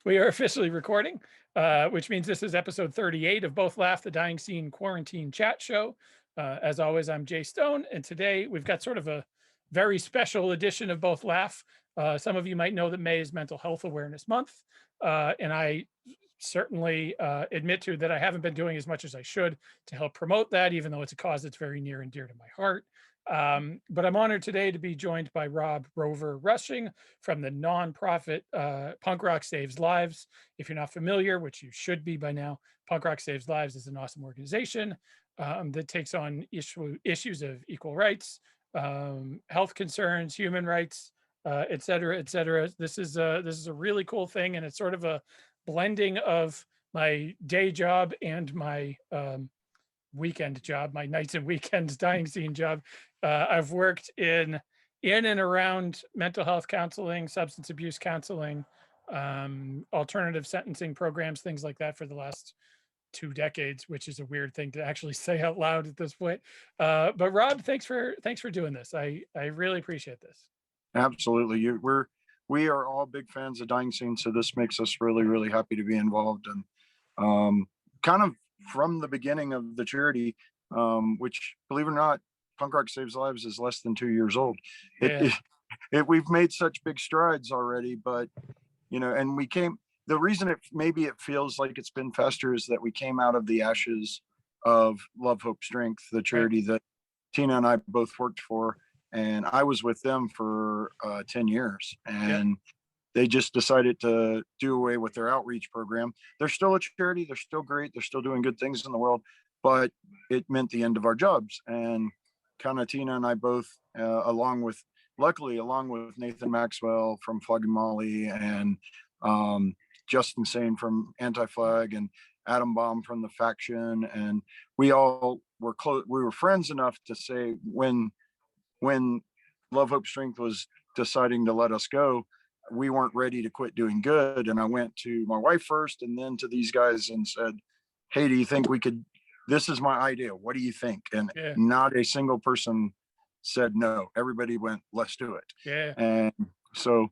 We are officially recording, which means this is episode 38 of Both Laugh, the Dying Scene Quarantine Chat Show. As always, I'm Jay Stone, and today we've got sort of a very special edition of Both Laugh. Some of you might know that May is Mental Health Awareness Month, and I certainly admit to that I haven't been doing as much as I should to help promote that, even though it's a cause that's very near and dear to my heart. But I'm honored today to be joined by Rover Rushing from the nonprofit Punk Rock Saves Lives. If you're not familiar, which you should be by now, Punk Rock Saves Lives is an awesome organization that takes on issues of equal rights, health concerns, human rights, et cetera, et cetera. This is a really cool thing, and it's sort of a blending of my day job and my weekend job, my nights and weekends dying scene job. I've worked in and around mental health counseling, substance abuse counseling, alternative sentencing programs, things like that for the last 2 decades, which is a weird thing to actually say out loud at this point. But Rob, thanks for doing this. I really appreciate this. Absolutely. We are all big fans of dying scene, so this makes us really, really happy to be involved. And kind of from the beginning of the charity, which, believe it or not, Punk Rock Saves Lives is less than 2 years old. Yeah. We've made such big strides already, but and the reason maybe it feels like it's been faster is that we came out of the ashes of Love, Hope, Strength, the charity that Tina and I both worked for, and I was with them for 10 years, and they just decided to do away with their outreach program. They're still a charity. They're still great. They're still doing good things in the world, but it meant the end of our jobs. And kind of Tina and I both, along with Nathan Maxwell from Flogging Molly, and Justin Sane from Anti-Flag, and Adam Baum from The Faction. And we all were close. We were friends enough to say when Love, Hope, Strength was deciding to let us go, we weren't ready to quit doing good. And I went to my wife first and then to these guys and said, hey, do you think we could, this is my idea, what do you think? And not a single person said no. Everybody went, let's do it. And so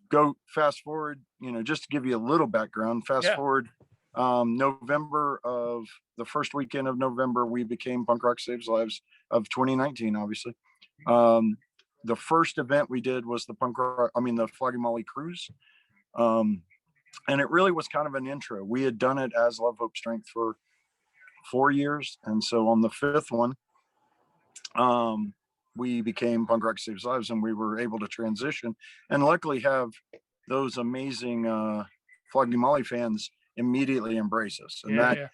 go fast forward, just to give you a little background, forward November of the first weekend of November, we became Punk Rock Saves Lives of 2019, obviously. The first event we did was the Flogging Molly cruise. And it really was kind of an intro. We had done it as Love, Hope, Strength for 4 years. And so on the fifth one, we became Punk Rock Saves Lives, and we were able to transition and luckily have those amazing Flogging Molly fans immediately embrace us. And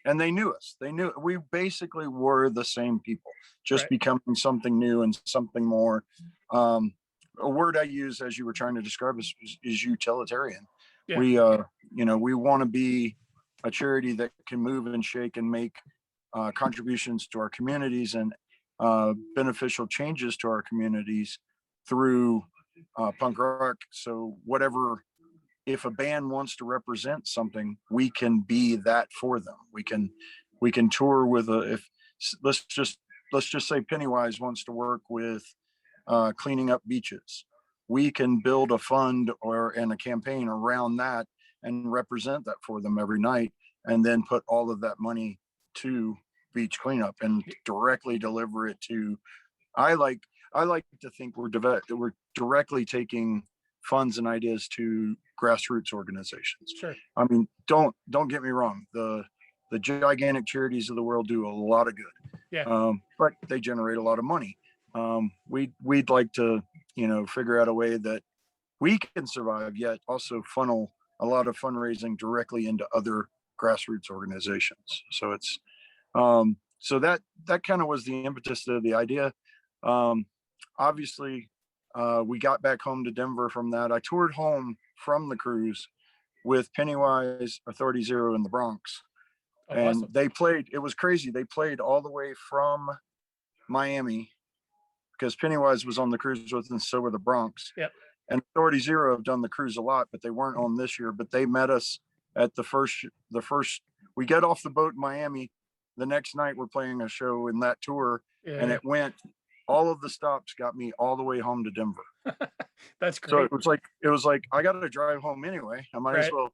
and they knew us. They knew we basically were the same people, just becoming something new and something more. A word I use, as you were trying to describe us, is utilitarian. We want to be a charity that can move and shake and make contributions to our communities and beneficial changes to our communities through punk rock. So if a band wants to represent something, we can be that for them. We can tour with let's just say Pennywise wants to work with cleaning up beaches. We can build a fund and a campaign around that and represent that for them every night, and then put all of that money to beach cleanup and directly deliver it to. I like to think we're directly taking funds and ideas to grassroots organizations. Sure. I mean, don't get me wrong. The gigantic charities of the world do a lot of good, but they generate a lot of money. We'd like to, figure out a way that we can survive, yet also funnel a lot of fundraising directly into other grassroots organizations. So it's, so that kind of was the impetus of the idea. Obviously, we got back home to Denver from that. I toured home from the cruise with Pennywise, Authority Zero in the Bronx. And awesome. They played, it was crazy. They played all the way from Miami because Pennywise was on the cruise with us, and so were the Bronx. Yep. And Authority Zero have done the cruise a lot, but they weren't on this year. But they met us at the first, we get off the boat in Miami. The next night we're playing a show in that tour, and it went all of the stops got me all the way home to Denver. That's So great. it was like I got to drive home anyway. I might as Right. well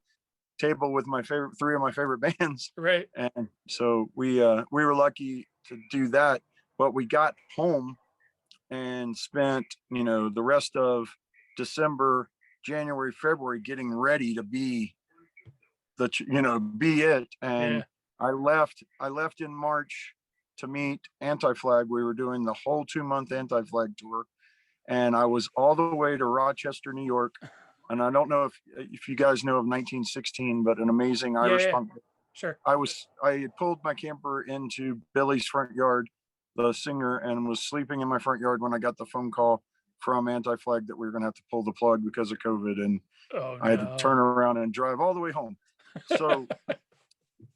table with my favorite three of my favorite bands. Right. And so we were lucky to do that. But we got home and spent, you know, the rest of December, January, February getting ready to be be it. And Yeah. I left in March to meet Anti-Flag. We were doing the whole 2-month Anti-Flag tour, and I was all the way to Rochester, New York. And I don't know if you guys know of 1916, but an amazing Yeah. Irish Yeah. punk. Sure. I had pulled my camper into Billy's front yard, the singer, and was sleeping in my front yard when I got the phone call from Anti-Flag that we were going to have to pull the plug because of COVID, and Oh I had to no. turn around and drive all the way home. So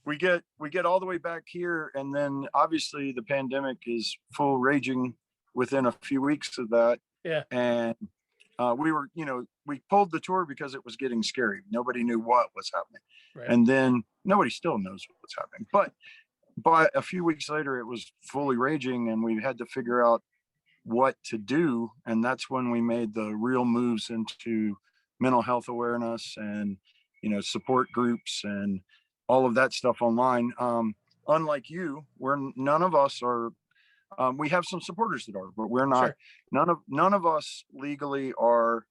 we get all the way back here, and then obviously the pandemic is full raging within a few weeks of that. Yeah. And we were, we pulled the tour because it was getting scary. Nobody knew what was happening. Right. And then nobody still knows what's happening. But by a few weeks later, it was fully raging, and we had to figure out what to do. And that's when we made the real moves into mental health awareness and, support groups and all of that stuff online. Unlike you, none of us are. We have some supporters that are, but we're not. Sure. None of us legally are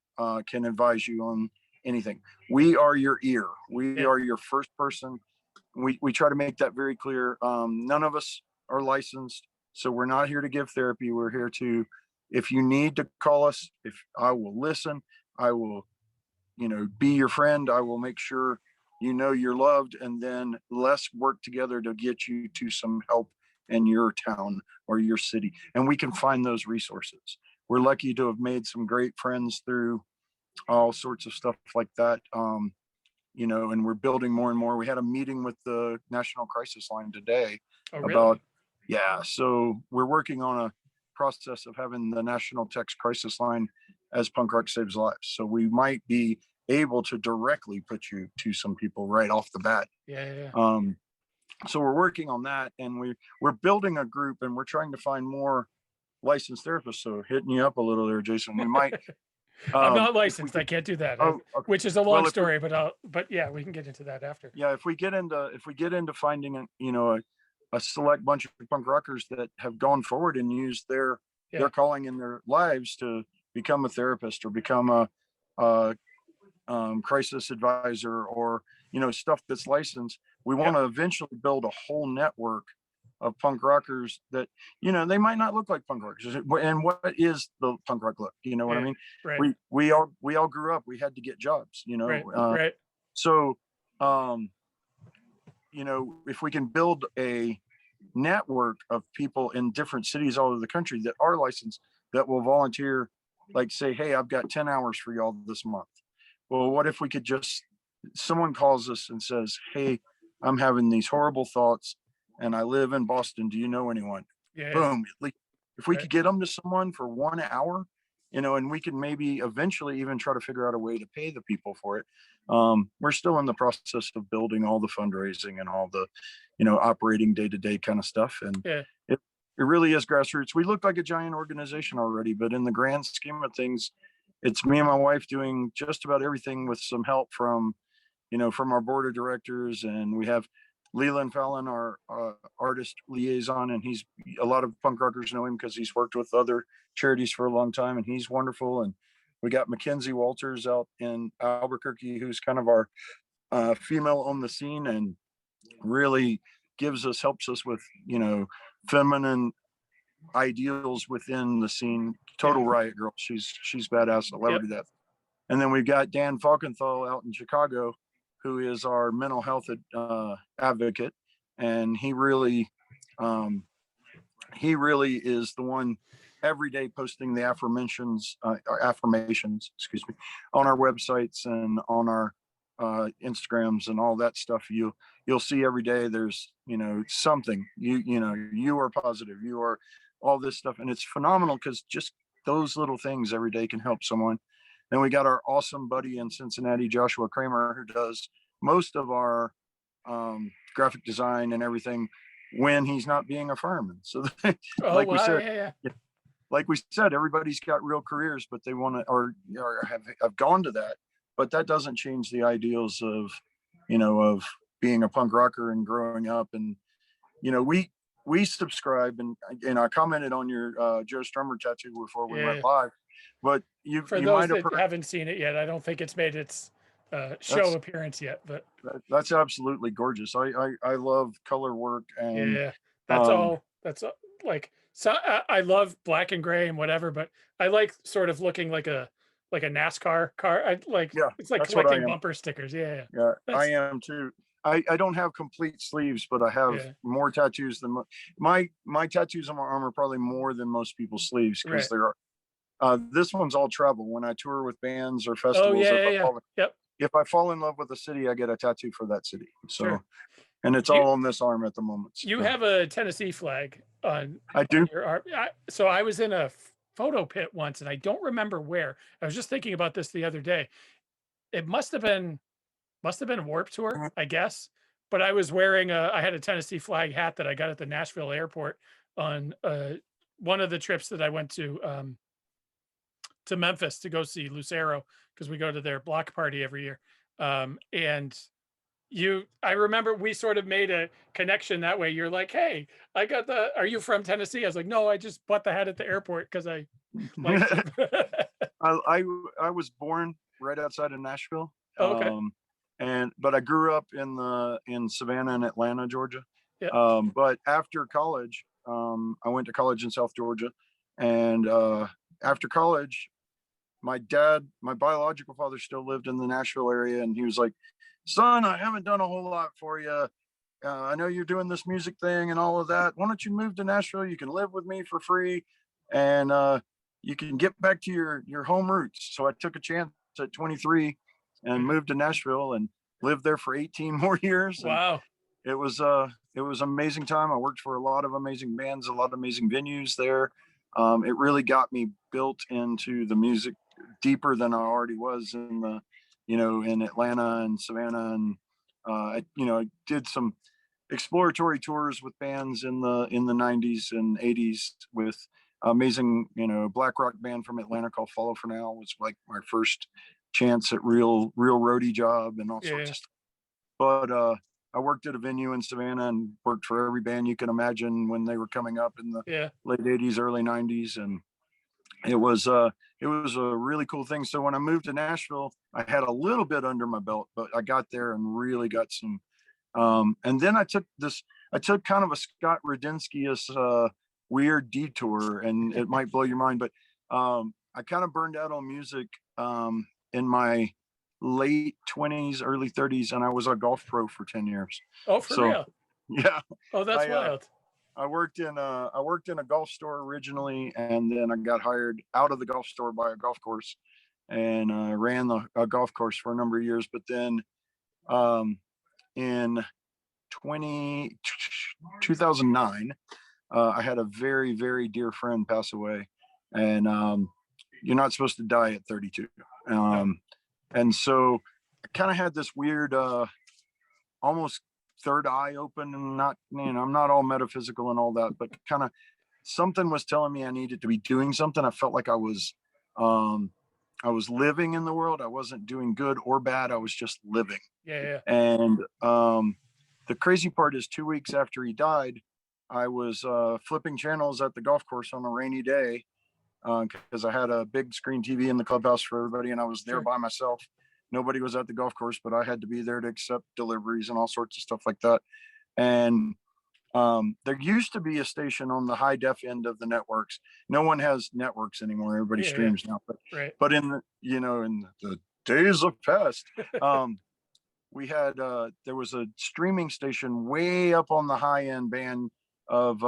can advise you on anything. We are your ear. We Yeah. are your first person. We try to make that very clear. None of us are licensed, so we're not here to give therapy. We're here to, if you need to call us, if I will listen, I will, be your friend. I will make sure you're loved, and then let's work together to get you to some help in your town or your city, and we can find those resources. We're lucky to have made some great friends through all sorts of stuff like that. And we're building more and more. We had a meeting with the National Crisis Line today Oh really? about, yeah, so we're working on a process of having the National Text Crisis Line as Punk Rock Saves Lives. So we might be able to directly put you to some people right off the bat. Yeah. Yeah. Yeah. So we're working on that, and we're building a group, and we're trying to find more licensed therapists. So hitting you up a little there, Jason, we might. I'm not If we licensed. I could, can't do that. oh, okay. Which is a long Well, story, but yeah, we can get into that after. yeah, if we get into finding a select bunch of punk rockers that have gone forward and used their calling in their lives to become a therapist or become a crisis advisor, or stuff that's licensed, we want to eventually build a whole network of punk rockers that they might not look like punk rockers. And what is the punk rock look? You know what I mean? Right. We all grew up, we had to get jobs, Right. Right. so if we can build a network of people in different cities all over the country that are licensed, that will volunteer, like say, hey, I've got 10 hours for y'all this month. Well, what if we could someone calls us and says, hey, I'm having these horrible thoughts and I live in Boston. Do you know anyone? Yeah. Boom. If we Right. could get them to someone for 1 hour, and we can maybe eventually even try to figure out a way to pay the people for it. We're still in the process of building all the fundraising and all the, operating day-to-day kind of stuff. And Yeah. it really is grassroots. We look like a giant organization already, but in the grand scheme of things, it's me and my wife doing just about everything with some help from our board of directors. And we have Leland Fallon, our artist liaison, and a lot of punk rockers know him because he's worked with other charities for a long time, and he's wonderful. And we got Mackenzie Walters out in Albuquerque, who's kind of our female on the scene, and really helps us with feminine ideals within the scene. Total riot girl. She's badass. I love her to death. And then we've got Dan Falkenthal out in Chicago, who is our mental health advocate, and he really is the one every day posting the affirmations, on our websites and on our Instagrams and all that stuff. You'll see every day there's something, you are positive, you are all this stuff, and it's phenomenal because just those little things every day can help someone. Then we got our awesome buddy in Cincinnati, Joshua Kramer, who does most of our graphic design and everything when he's not being a fireman. So Oh like we wow. said, Yeah. like we said, everybody's got real careers, but they want to, or have gone to that, but that doesn't change the ideals of, of being a punk rocker and growing up. And, we subscribe, and I commented on your Joe Strummer tattoo before we Yeah. went live, but For you those might have that heard. haven't seen it yet, I don't think it's made its show That's appearance yet, but that's absolutely gorgeous. I love color work, and yeah, that's um all. That's like, so I love black and gray and whatever, but I like sort of looking like a NASCAR car. I like, yeah, it's like that's what I collecting am. bumper stickers. Yeah, yeah. Yeah, I That's am too. I don't have complete sleeves, but I have yeah, more tattoos than my tattoos on my arm are probably more than most people's sleeves, because right. there are this one's all travel. When I tour with bands or Oh festivals, yeah, yeah, yeah. Yep, if I fall in love with a city, I get a tattoo for that city. So, sure. and it's You all on this arm at the moment. you So have a Tennessee flag I on do. your arm. So I was in a photo pit once, and I don't remember where. I was just thinking about this the other day. It must have been Warped Tour, I guess. But I was wearing I had a Tennessee flag hat that I got at the Nashville airport on one of the trips that I went to Memphis to go see Lucero, because we go to their block party every year. And I remember we sort of made a connection that way. You're like, "Hey, are you from Tennessee?" I was like, "No, I just bought the hat at the airport because I liked it." I was born right outside of Nashville, Oh, okay. but I grew up in Savannah and Atlanta, Georgia. Yeah. But after college, I went to college in South Georgia, and after college, my biological father, still lived in the Nashville area, and he was like, "Son, I haven't done a whole lot for you. I know you're doing this music thing and all of that. Why don't you move to Nashville? You can live with me for free, and you can get back to your home roots." So I took a chance at 23 and Mhm. moved to Nashville and lived there for 18 more years. And Wow. it was an amazing time. I worked for a lot of amazing bands, a lot of amazing venues there. It really got me built into the music deeper than I already was in Atlanta and Savannah. And I did some exploratory tours with bands in the 90s and 80s with amazing, black rock band from Atlanta called Follow for Now. Was like my first chance at real roadie job and all sorts Yeah. of stuff. But I worked at a venue in Savannah and worked for every band you can imagine when they were coming up in the Yeah. late 80s, early 90s. And it was it was a really cool thing. So when I moved to Nashville, I had a little bit under my belt, but I got there and really got some. And then I took kind of a Scott Rudinski-ish weird detour, and it might blow your mind, but I kind of burned out on music in my late 20s, early 30s, and I was a golf pro for 10 years. Oh, for So real? yeah, Oh, that's I wild. I worked in a golf store originally, and then I got hired out of the golf store by a golf course, and ran a golf course for a number of years. But then um, in 20, 2009, I had a very, very dear friend pass away, and you're not supposed to die at 32. No. And so I kind of had this weird, almost third eye open, and not, I'm not all metaphysical and all that, but kind of something was telling me I needed to be doing something. I felt like um, I was living in the world. I wasn't doing good or bad. I was just living. Yeah, yeah. And the crazy part is 2 weeks after he died, I was flipping channels at the golf course on a rainy day because I had a big screen TV in the clubhouse for everybody, and I was there Sure. by myself. Nobody was at the golf course, but I had to be there to accept deliveries and all sorts of stuff like that. And there used to be a station on the high def end of the networks. No one has networks anymore. Everybody Yeah, yeah. streams now. Right. But in the days of past, we had there was a streaming station way up on the high end band of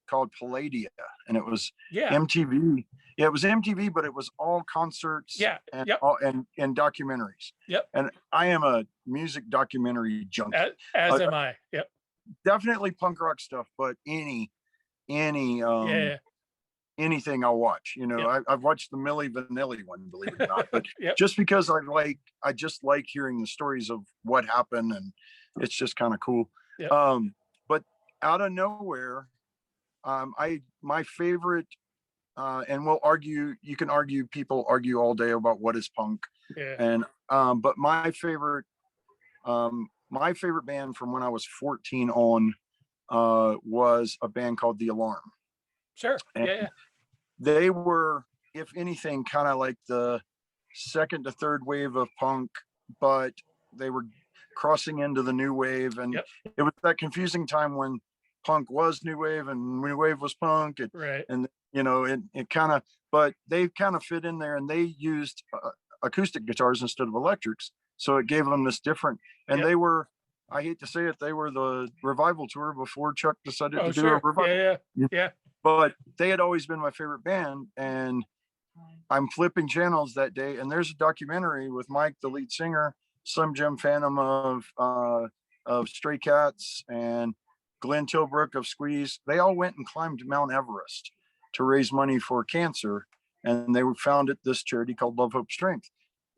called Palladia, and it was Yeah. MTV. Yeah, it was MTV, but it was all concerts Yeah. and Yep. and documentaries. Yep. And I am a music documentary junkie. As Uh, am I. Yep. Definitely punk rock stuff, but any Yeah. anything I'll watch. Yep. I've watched the Milli Vanilli one, believe it or not, but Yep. just because I just like hearing the stories of what happened, and it's just kind of cool. Yep. But out of nowhere, my favorite and you can argue, people argue all day about what is punk. Yeah. And but my favorite band from when I was 14 on was a band called The Alarm. Sure. And Yeah. they were, if anything, kind of like the second to third wave of punk, but they were crossing into the new wave. And Yep. it was that confusing time when punk was new wave and new wave was punk. Right. And it kind of, but they kind of fit in there, and they used acoustic guitars instead of electrics. So it gave them this different, and Yep. they were, I hate to say it, they were the revival tour before Chuck decided Oh, to do a sure. revival. Yeah. But they had always been my favorite band. And I'm flipping channels that day, and there's a documentary with Mike, the lead singer, Slim Jim Phantom of Stray Cats, and Glenn Tilbrook of Squeeze. They all went and climbed Mount Everest to raise money for cancer, and they founded this charity called Love, Hope, Strength.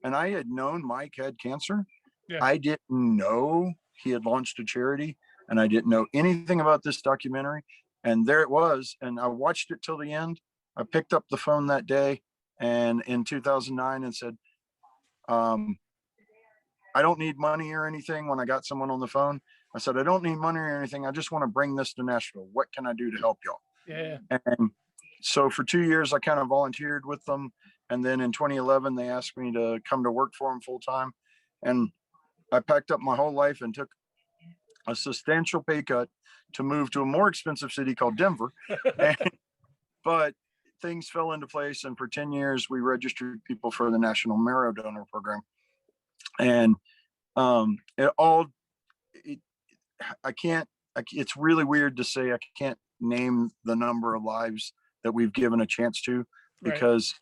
And I had known Mike had cancer. Yeah. I didn't know he had launched a charity, and I didn't know anything about this documentary. And there it was, and I watched it till the end. I picked up the phone that day, and in 2009, and said, I don't need money or anything. When I got someone on the phone, I said, I don't need money or anything. I just want to bring this to Nashville. What can I do to help y'all? Yeah. And so for 2 years, I kind of volunteered with them. And then in 2011, they asked me to come to work for them full time. And I packed up my whole life and took a substantial pay cut to move to a more expensive city called Denver. But things fell into place. And for 10 years, we registered people for the National Marrow Donor Program. And it all, it, I can't, it's really weird to say I can't name the number of lives that we've given a chance to, because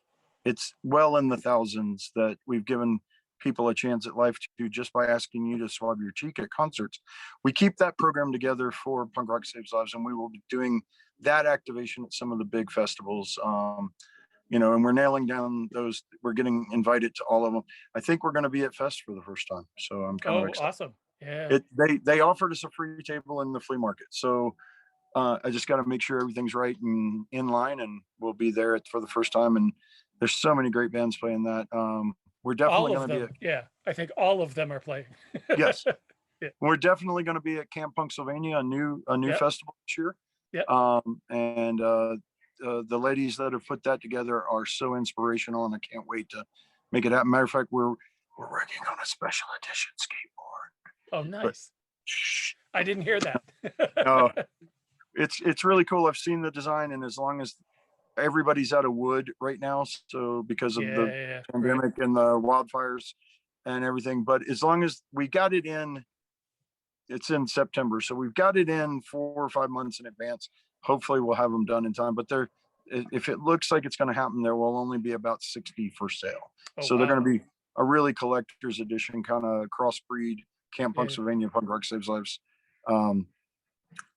it's well in the thousands that we've given people a chance at life to, just by asking you to swab your cheek at concerts. We keep that program together for Punk Rock Saves Lives, and we will be doing that activation at some of the big festivals. And we're nailing down those. We're getting invited to all of them. I think we're going to be at Fest for the first time, so I'm kind of excited. Awesome. Yeah. They offered us a free table in the flea market, so I just got to make sure everything's right and in line, and we'll be there for the first time. And there's so many great bands playing that. We're definitely going to be at, I think all of them are playing. Yes. Yeah. We're definitely going to be at Camp Punksylvania, a new festival this year. Yeah. And the ladies that have put that together are so inspirational, and I can't wait to make it happen. Matter of fact, we're working on a special edition skateboard. Oh, nice. I didn't hear that. No, it's really cool. I've seen the design, and as long as everybody's out of wood right now, so because of the pandemic and the wildfires and everything, but as long as we got it in, it's in September, so we've got it in 4 or 5 months in advance. Hopefully we'll have them done in time, but if it looks like it's going to happen, there will only be about 60 for sale. So they're going to be a really collector's edition, kind of crossbreed Camp Punksylvania Punk Rock Saves Lives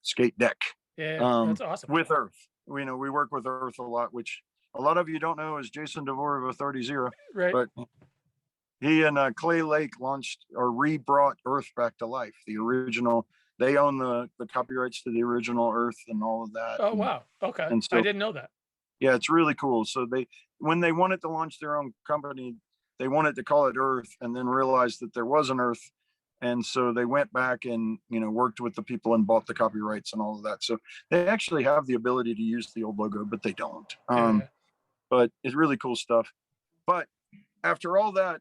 skate deck. That's awesome. With Earth. We work with Earth a lot, which a lot of you don't know is Jason DeVore of Authority Zero. Right. But he and Clay Lake launched or re-brought Earth back to life. The original, they own the copyrights to the original Earth and all of that. Oh, wow. Okay. And so, I didn't know that. Yeah, it's really cool. So when they wanted to launch their own company, they wanted to call it Earth, and then realized that there was an Earth. And so they went back and, worked with the people and bought the copyrights and all of that. So they actually have the ability to use the old logo, but they don't. But it's really cool stuff. But after all that,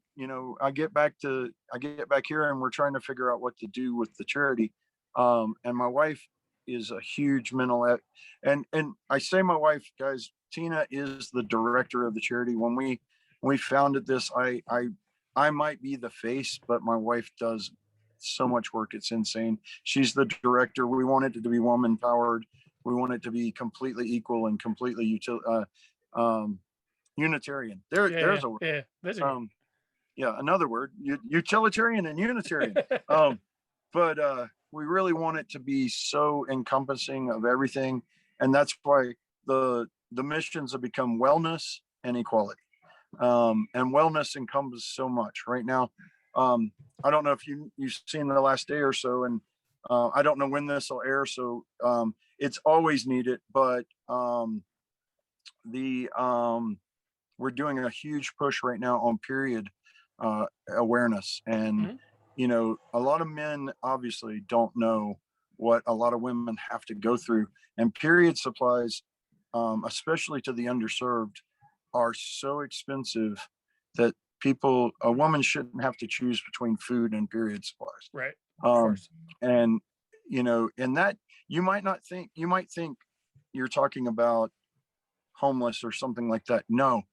I get back here, and we're trying to figure out what to do with the charity. And my wife is a huge mental, and I say my wife, guys, Tina is the director of the charity. When we founded this, I might be the face, but my wife does so much work. It's insane. She's the director. We want it to be woman powered. We want it to be completely equal and completely Unitarian. There's a word. Another word. Utilitarian and Unitarian. But we really want it to be so encompassing of everything, and that's why the missions have become wellness and equality. And wellness encompasses so much right now. I don't know if you've seen the last day or so, and I don't know when this will air, so it's always needed, but the we're doing a huge push right now on period awareness. And, Mhm. a lot of men obviously don't know what a lot of women have to go through. And period supplies, especially to the underserved, are so expensive that a woman shouldn't have to choose between food and period supplies. Right. Of Um, course. and, in that, you might think you're talking about homeless or something like that. No,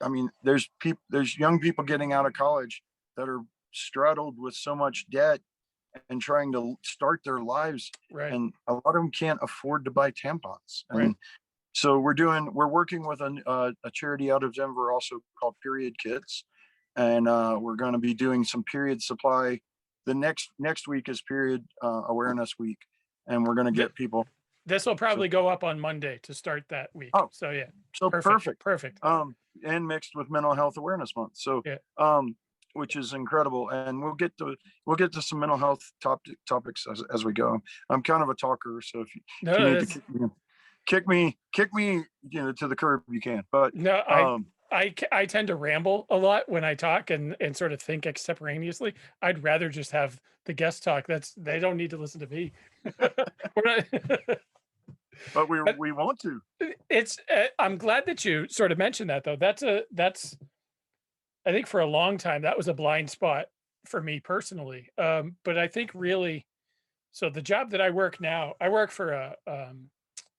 I mean, there's young people getting out of college that are straddled with so much debt and trying to start their lives, Right. and a lot of them can't afford to buy tampons. Right. And so we're working with a charity out of Denver also called Period Kids, and we're going to be doing some period supply. The next week is period awareness week, and we're going to Th- get people. this will So probably go up on Monday to start that week. oh, So yeah, so perfect. perfect. Perfect. And mixed with Mental Health Awareness Month. So, Yeah. which is incredible. And we'll get to some mental health topics as we go. I'm kind of a talker, so if you No, need to that's kick me, to the curb, you can. But no, um, I tend to ramble a lot when I talk and sort of think extemporaneously. I'd rather just have the guest talk. They don't need to listen to me. We're not, but but we want to. it's I'm glad that you sort of mentioned that though. That's I think for a long time that was a blind spot for me personally. But I think really so the job that I work now, I work for a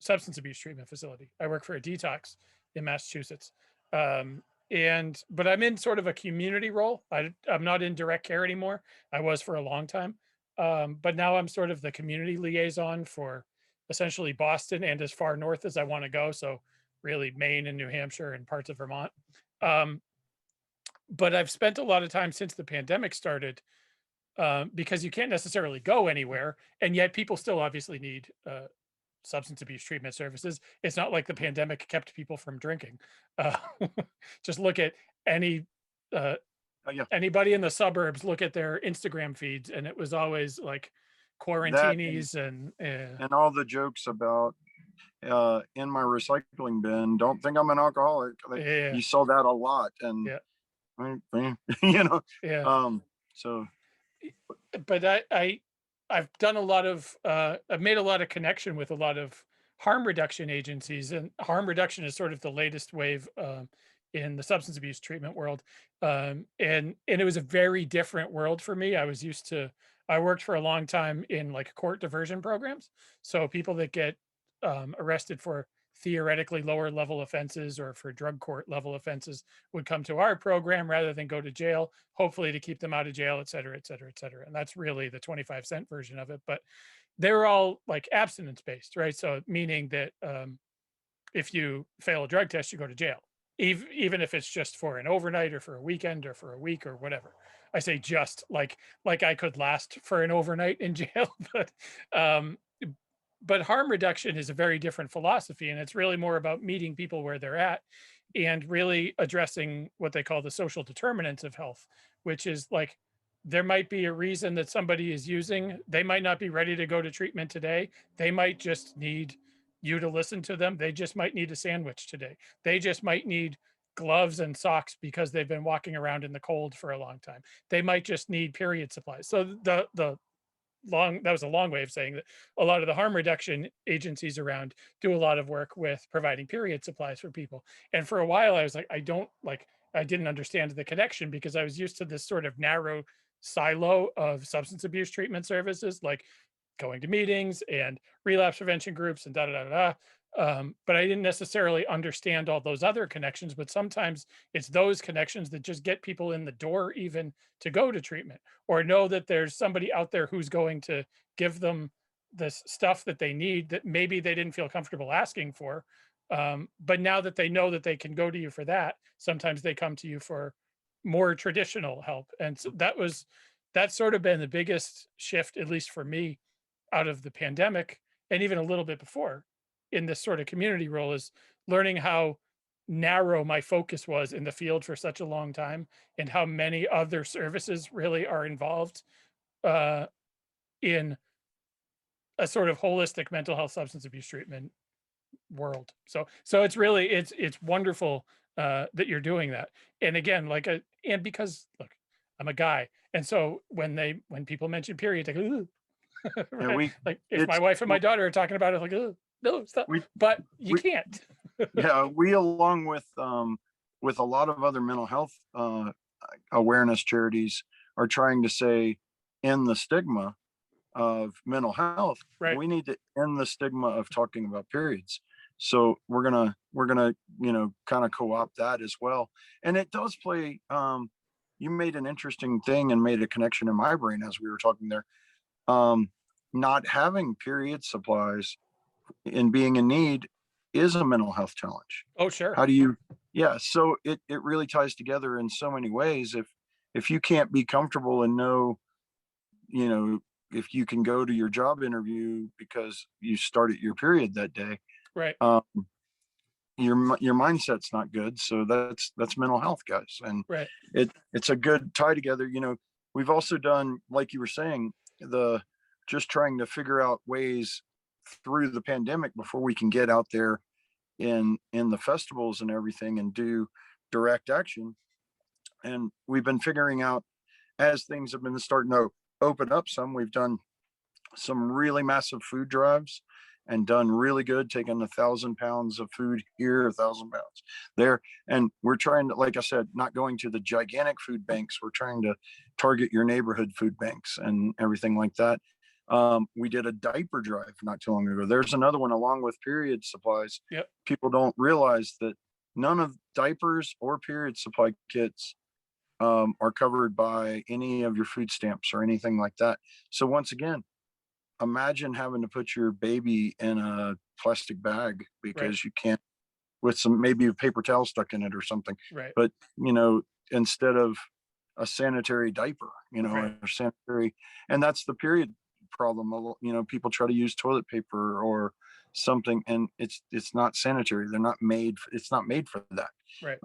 substance abuse treatment facility. I work for a detox in Massachusetts. But I'm in sort of a community role. I'm not in direct care anymore. I was for a long time. But now I'm sort of the community liaison for essentially Boston and as far north as I want to go. So really Maine and New Hampshire and parts of Vermont. Um, but I've spent a lot of time since the pandemic started because you can't necessarily go anywhere, and yet people still obviously need substance abuse treatment services. It's not like the pandemic kept people from drinking. Uh, just look at any uh, Yeah, anybody in the suburbs. Look at their Instagram feeds, and it was always like that quarantinis and and all the jokes about in my recycling bin. Don't think I'm an alcoholic. Like, yeah, you saw that a lot, and yeah, you know. yeah. So But I've done a lot of I've made a lot of connection with a lot of harm reduction agencies, and harm reduction is sort of the latest wave in the substance abuse treatment world. And it was a very different world for me. I worked for a long time in like court diversion programs, so people that get arrested for theoretically lower level offenses or for drug court level offenses would come to our program rather than go to jail, hopefully to keep them out of jail, et cetera, et cetera, et cetera. And that's really the 25-cent version of it. But they're all like abstinence based, right? So meaning that if you fail a drug test, you go to jail, even if it's just for an overnight or for a weekend or for a week or whatever. I say just like I could last for an overnight in jail, um, but harm reduction is a very different philosophy, and it's really more about meeting people where they're at and really addressing what they call the social determinants of health, which is like there might be a reason that somebody is using, they might not be ready to go to treatment today, they might just need you to listen to them, they just might need a sandwich today, they just might need gloves and socks because they've been walking around in the cold for a long time, they might just need period supplies. So the long that was a long way of saying that a lot of the harm reduction agencies around do a lot of work with providing period supplies for people. And for a while I was like, I didn't understand the connection because I was used to this sort of narrow silo of substance abuse treatment services, like going to meetings and relapse prevention groups and da da da da. But I didn't necessarily understand all those other connections. But sometimes it's those connections that just get people in the door, even to go to treatment, or know that there's somebody out there who's going to give them this stuff that they need that maybe they didn't feel comfortable asking for. But now that they know that they can go to you for that, sometimes they come to you for more traditional help. And so that's sort of been the biggest shift, at least for me, out of the pandemic and even a little bit before in this sort of community role, is learning how narrow my focus was in the field for such a long time and how many other services really are involved uh, in a sort of holistic mental health substance abuse treatment world. So it's really it's wonderful that you're doing that. And again, and because look, I'm a guy, and so when people mention periods, I go, "Ooh." Yeah, Right? Like if my it's wife and my daughter are talking about it, like, oh no, stop. we But you we can't. yeah, we along with a lot of other mental health awareness charities are trying to say end the stigma of mental health. Right. We need to end the stigma of talking about periods. So we're gonna kind of co-opt that as well. And it does play. You made an interesting thing and made a connection in my brain as we were talking there. Um, Not having period supplies and being in need is a mental health challenge. Oh, sure. How do you Yeah, so it really ties together in so many ways. If you can't be comfortable and know, you know, if you can go to your job interview because you started your period that day, Right. um, your mindset's not good. So that's mental health, guys, and Right. it's a good tie together. We've also done, like you were saying, the just trying to figure out ways through the pandemic before we can get out there in the festivals and everything and do direct action. And we've been figuring out as things have been starting to open up some, we've done some really massive food drives and done really good, taking 1,000 pounds of food here, 1,000 pounds there. And we're trying to, like I said, not going to the gigantic food banks. We're trying to target your neighborhood food banks and everything like that. We did a diaper drive not too long ago. There's another one along with period supplies. Yep. People don't realize that none of diapers or period supply kits are covered by any of your food stamps or anything like that. So once again, imagine having to put your baby in a plastic bag Right. because you can't, with some maybe a paper towel stuck in it or something. Right. But instead of a sanitary diaper, Right. or sanitary, and that's the period problem. People try to use toilet paper or something, and it's not sanitary. They're not made. It's not made for that. Right.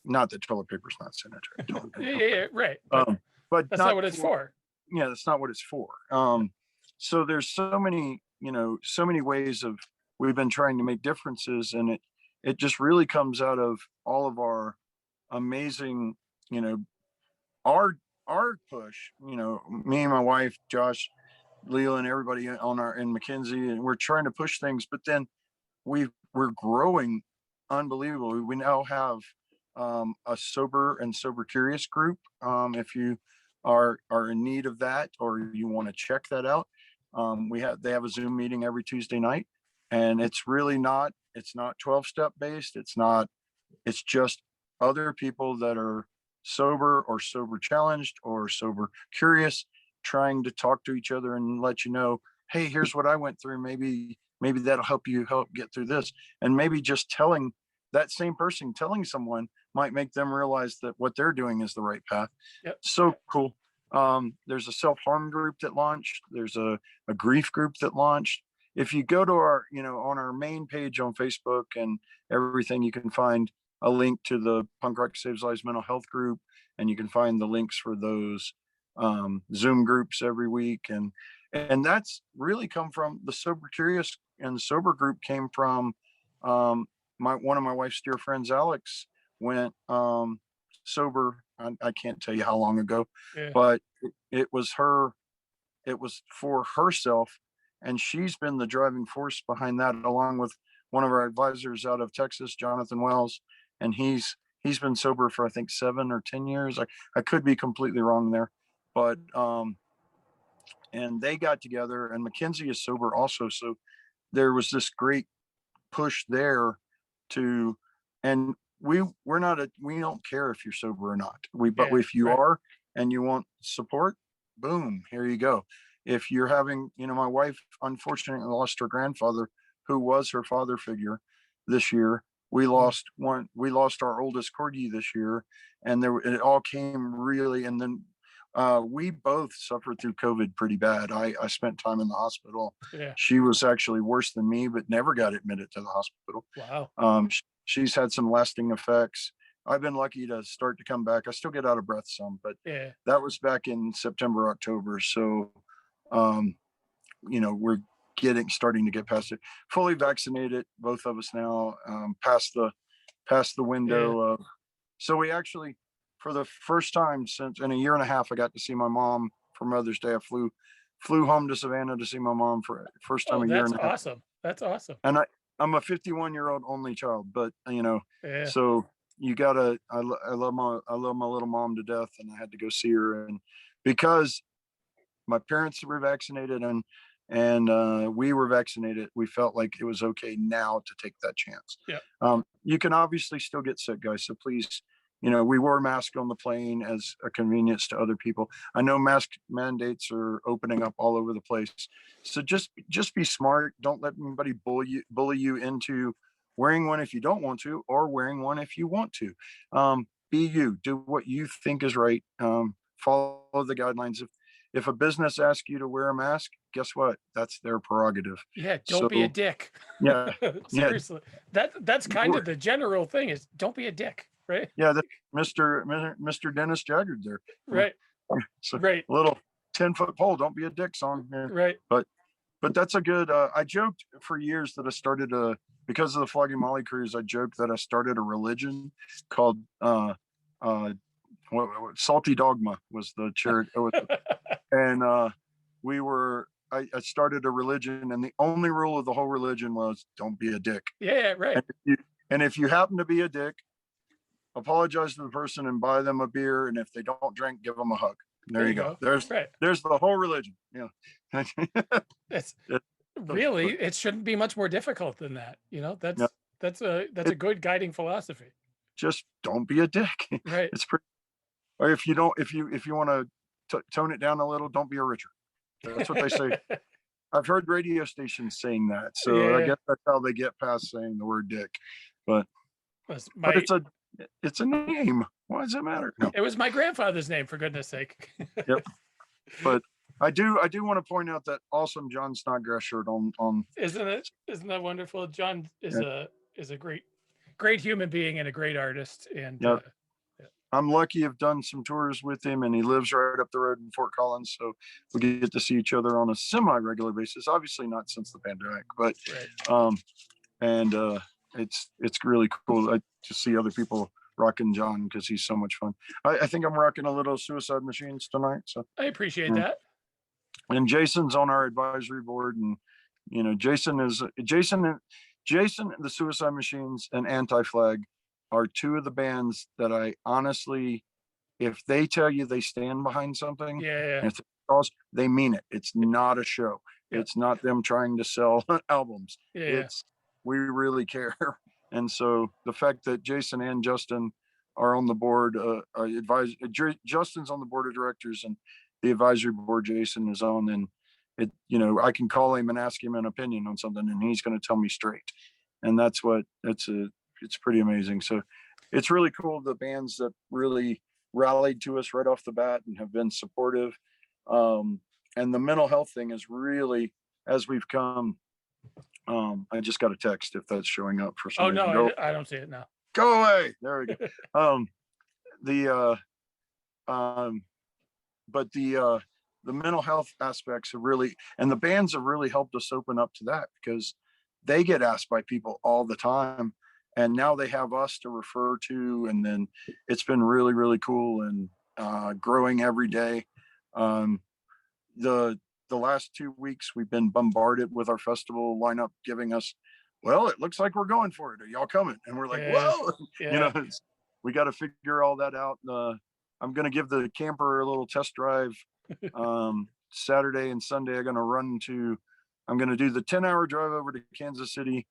Not that toilet paper is not sanitary. Yeah, yeah, yeah, right. But But that's not not what it's for, for. yeah, that's not what it's for. So there's so many ways of we've been trying to make differences, and it just really comes out of all of our amazing, you know, our our push. Me and my wife, Josh, Leland, everybody on our in McKinsey, and we're trying to push things. But then we're growing unbelievably. We now have a sober and sober curious group. If you are in need of that or you want to check that out, they have a Zoom meeting every Tuesday night, and it's not 12-step based. It's just other people that are sober or sober challenged or sober curious, trying to talk to each other and let you know, hey, here's what I went through. Maybe that'll help get through this. And maybe just telling that same person, telling someone might make them realize that what they're doing is the right path. Yep. So cool. There's a self-harm group that launched. There's a grief group that launched. If you go to on our main page on Facebook and everything, you can find a link to the Punk Rock Saves Lives mental health group, and you can find the links for those Zoom groups every week. And that's really come from the sober curious, and the sober group came from one of my wife's dear friends, Alex, went sober. I can't tell you how long ago, Yeah. but it was for herself, and she's been the driving force behind that, along with one of our advisors out of Texas, Jonathan Wells, and he's been sober for I think 7 or 10 years. I could be completely wrong there, but and they got together, and Mackenzie is sober also, so there was this great push there to, and we don't care if you're sober or not. But Yeah. if you Right. are and you want support, boom, here you go. If you're having, my wife unfortunately lost her grandfather, who was her father figure this year. We lost our oldest corgi this year, and it all came really, and then we both suffered through COVID pretty bad. I spent time in the hospital. Yeah. She was actually worse than me, but never got admitted to the hospital. Wow. She's had some lasting effects. I've been lucky to start to come back. I still get out of breath some, but Yeah. that was back in September, October. So, we're starting to get past it. Fully vaccinated, both of us now, past the window of. So we actually, for the first time since in a year and a half, I got to see my mom for Mother's Day. I flew home to Savannah to see my mom for first time Oh, a year that's and a half. awesome. That's awesome. And I'm a 51-year-old only child, but Yeah. so you gotta. I love my little mom to death, and I had to go see her, and because my parents were vaccinated and we were vaccinated, we felt like it was okay now to take that chance. Yeah. You can obviously still get sick, guys, so please, we wore masks on the plane as a convenience to other people. I know mask mandates are opening up all over the place, so just be smart. Don't let anybody bully you into wearing one if you don't want to, or wearing one if you want to. Be you. Do what you think is right. Follow the guidelines. If a business asks you to wear a mask, guess what? That's their prerogative. Yeah, don't be a dick. Yeah, yeah. Seriously. That's kind of the general thing is don't be a dick, right? Yeah, that's Mr. Dennis Jaggard there. Right. So Right. a little 10-foot pole, don't be a dick song. Yeah. Right. But that's a good, I joked for years that I started because of the Flogging Molly cruise, I joked that I started a religion called Salty Dogma was the church. And I started a religion, and the only rule of the whole religion was don't be a dick. Yeah, right. And if you happen to be a dick, apologize to the person and buy them a beer. And if they don't drink, give them a hug. There you go. There's the whole religion. Yeah. It's really, it shouldn't be much more difficult than that. That's a good guiding philosophy. Just don't be a dick. Right. It's pretty. Or if you want to tone it down a little, don't be a Richard. That's what they say. I've heard radio stations saying that, so I guess that's how they get past saying the word dick. But it's a name. Why does it matter? No. It was my grandfather's name, for goodness sake. Yep. But I do want to point out that awesome John Snodgrass shirt on. Isn't that wonderful? John is a great human being and a great artist. And I'm lucky I've done some tours with him, and he lives right up the road in Fort Collins, so we get to see each other on a semi-regular basis. Obviously not since the pandemic, but it's really cool to see other people rocking John because he's so much fun. I think I'm rocking a little Suicide Machines tonight, so I appreciate that. And Jason's on our advisory board, and Jason, the Suicide Machines, and Anti-Flag are two of the bands that I honestly, if they tell you they stand behind something, and they mean it. It's not a show. It's not them trying to sell albums. We really care. And so the fact that Jason and Justin are on the board, Justin's on the board of directors, and the advisory board Jason is on, and I can call him and ask him an opinion on something, and he's going to tell me straight. And it's pretty amazing. So it's really cool. The bands that really rallied to us right off the bat and have been supportive. And the mental health thing is really, as we've come, I just got a text if that's showing up for some reason. Oh, no, I don't see it now. Go away. There we go. But the mental health aspects have really, and the bands have really helped us open up to that, because they get asked by people all the time, and now they have us to refer to, and then it's been really, really cool and growing every day. The last 2 weeks we've been bombarded with our festival lineup giving us, well, it looks like we're going for it. Are y'all coming? And we're like, whoa, we got to figure all that out. I'm going to give the camper a little test drive. Saturday and Sunday, I'm going to do the 10-hour drive over to Kansas City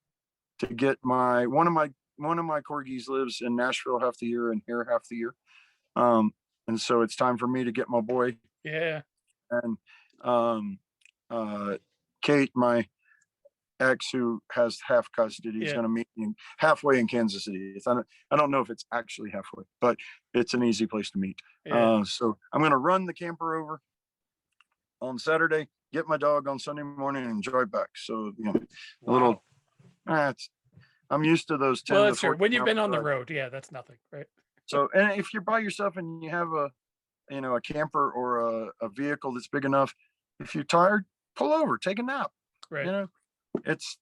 to get one of my corgis lives in Nashville half the year and here half the year. And so it's time for me to get my boy. Yeah. And Kate, my ex, who has half custody, is going to meet me halfway in Kansas City. I don't know if it's actually halfway, but it's an easy place to meet. So I'm going to run the camper over on Saturday, get my dog on Sunday morning, and drive back. So a little. I'm used to those 10. Well, that's true. When you've been on the road, that's nothing, right? So, and if you're by yourself and you have a camper or a vehicle that's big enough, if you're tired, pull over, take a nap. Right. You know, it's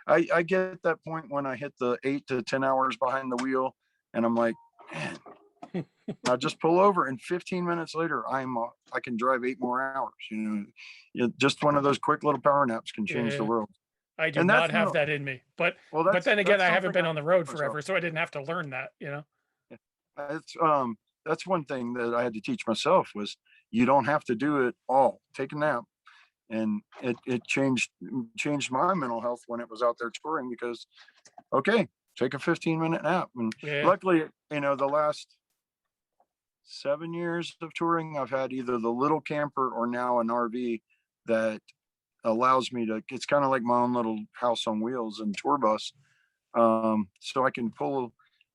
I get that point when I hit the 8 to 10 hours behind the wheel, and I'm like, man, I'll just pull over, and 15 minutes later, I can drive 8 more hours. Just one of those quick little power naps can change the Yeah. world. I do And that's not not have that in me. But well, then again, that's I haven't something been I on the road myself. forever, so I didn't have to learn that, you know. It's that's one thing that I had to teach myself was you don't have to do it all. Take a nap. And it changed my mental health when it was out there touring because okay, take a 15-minute nap. And Yeah. luckily, the last 7 years of touring, I've had either the little camper or now an RV that allows me to, it's kind of like my own little house on wheels and tour bus. So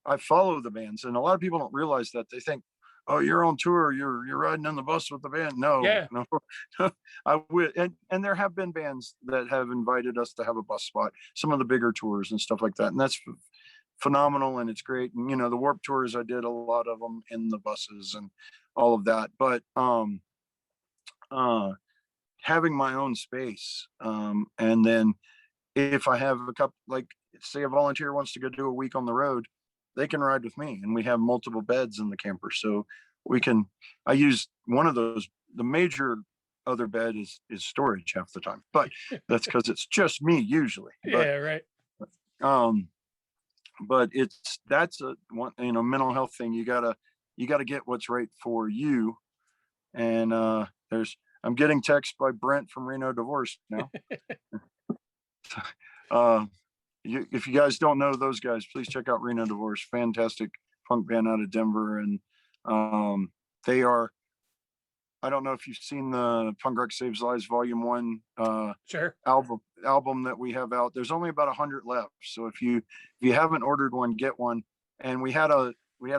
I follow the bands. And a lot of people don't realize that. They think, oh, you're on tour, you're riding on the bus with the band. No, Yeah. no. I would, and there have been bands that have invited us to have a bus spot, some of the bigger tours and stuff like that. And that's phenomenal and it's great. And the Warped tours, I did a lot of them in the buses and all of that. But having my own space, and then if I have a couple, like say a volunteer wants to go do a week on the road, they can ride with me, and we have multiple beds in the camper, so I use one of those. The major other bed is storage half the time, but that's because it's just me usually. Yeah. Right. Um, but that's a one, mental health thing. You gotta get what's right for you. And I'm getting text by Brent from Reno Divorce now. uh, if you guys don't know those guys, please check out Reno Divorce. Fantastic punk band out of Denver, and they are. I don't know if you've seen the Punk Rock Saves Lives Volume 1 Sure. album that we have out. There's only about 100 left, so if you haven't ordered one, get one. And we had a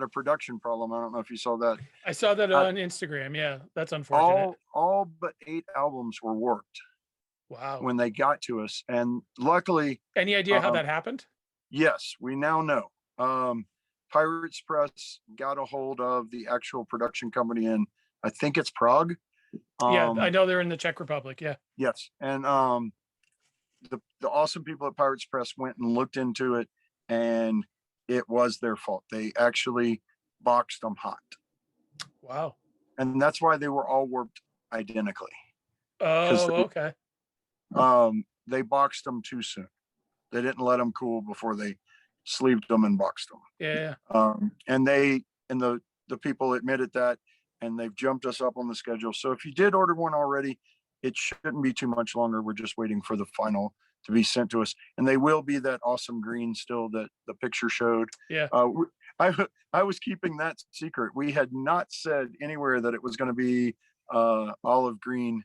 production problem. I don't know if you saw that. I saw that on Instagram. Yeah, that's unfortunate. All but 8 albums were warped Wow. when they got to us, and luckily, Any idea how that happened? yes, we now know. Pirates Press got a hold of the actual production company in, I think it's Prague. Yeah, I know they're in the Czech Republic. Yeah. Yes, and the awesome people at Pirates Press went and looked into it, and it was their fault. They actually boxed them hot. Wow. And that's why they were all warped identically. Oh, okay. They boxed them too soon. They didn't let them cool before they sleeved them and boxed them. Yeah. And the people admitted that, and they've jumped us up on the schedule. So if you did order one already, it shouldn't be too much longer. We're just waiting for the final to be sent to us, and they will be that awesome green still that the picture showed. Yeah. I was keeping that secret. We had not said anywhere that it was going to be olive green,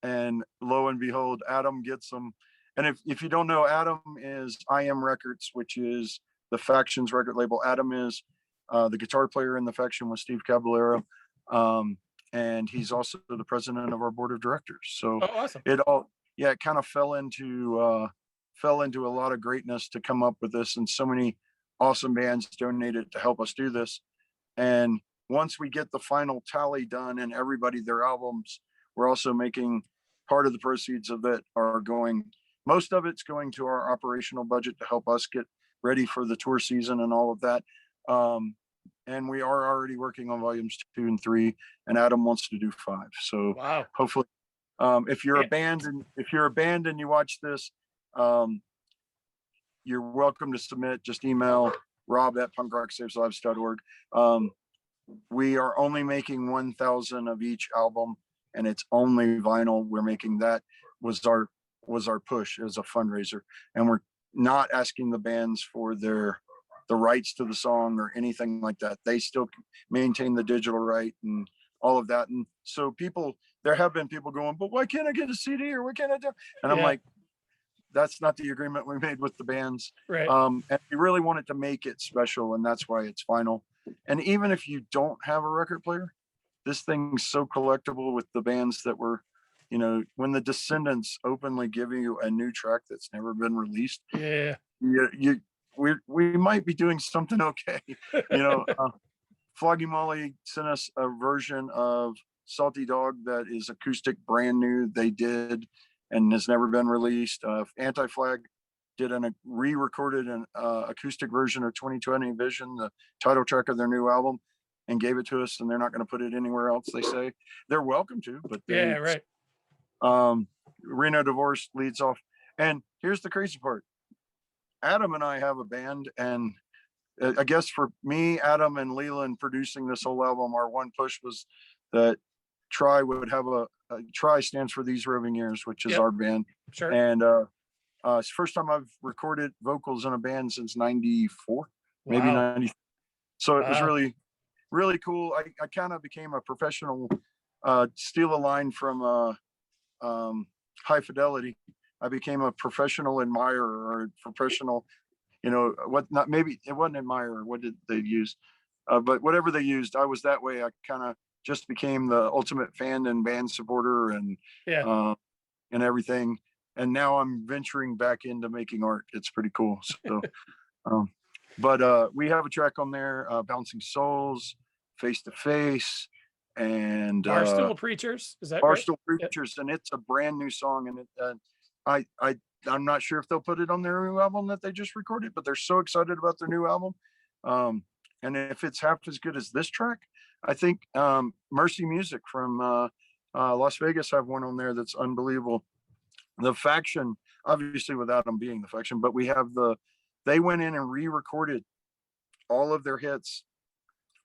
and lo and behold, Adam gets them. And if you don't know, Adam is IM Records, which is the Factions record label. Adam is the guitar player in the Faction with Steve Caballero, and he's also the president of our board of directors. So awesome. It kind of fell into a lot of greatness to come up with this, and so many awesome bands donated to help us do this. And once we get the final tally done and everybody their albums, we're also making part of the proceeds of it most of it's going to our operational budget to help us get ready for the tour season and all of that. And we are already working on volumes 2 and 3, and Adam wants to do 5. So wow. Hopefully, if you're a band and you watch this, you're welcome to submit. Just email rob@punkrocksaveslives.org. We are only making 1,000 of each album, and it's only vinyl. We're making that was our push as a fundraiser, and we're not asking the bands for the rights to the song or anything like that. They still maintain the digital right and all of that. And so there have been people going, but why can't I get a CD, or what can't I do? And I'm like, that's not the agreement we made with the bands. Right. And we really wanted to make it special, and that's why it's vinyl. And even if you don't have a record player, this thing's so collectible with the bands that were, when the Descendants openly give you a new track that's never been released, we might be doing something okay. Flogging Molly sent us a version of Salty Dog that is acoustic, brand new. They did, and has never been released. Anti-Flag did a re-recorded an acoustic version of 2020 Vision, the title track of their new album, and gave it to us, and they're not going to put it anywhere else. They say they're welcome to, but Yeah, right. Reno Divorce leads off. And here's the crazy part. Adam and I have a band, and I guess for me, Adam and Leland producing this whole album, our one push was that Try would have a Try stands for These Roving Years, which is our band. Sure. And it's the first time I've recorded vocals in a band since 94, maybe 90. So it was really, really cool. I kind of became a professional, steal a line from High Fidelity. I became a professional admirer or professional, maybe it wasn't admirer. What did they use? But whatever they used, I was that way. I kind of just became the ultimate fan and band supporter and everything. And now I'm venturing back into making art. It's pretty cool. So, but we have a track on there, Bouncing Souls, Face to Face, and Barstool Preachers. Is that Barstool right? Preachers, and it's a brand new song. And I'm not sure if they'll put it on their new album that they just recorded, but they're so excited about their new album. And if it's half as good as this track, I think Mercy Music from Las Vegas have one on there that's unbelievable. The Faction, obviously without them being the Faction, but we have they went in and re-recorded all of their hits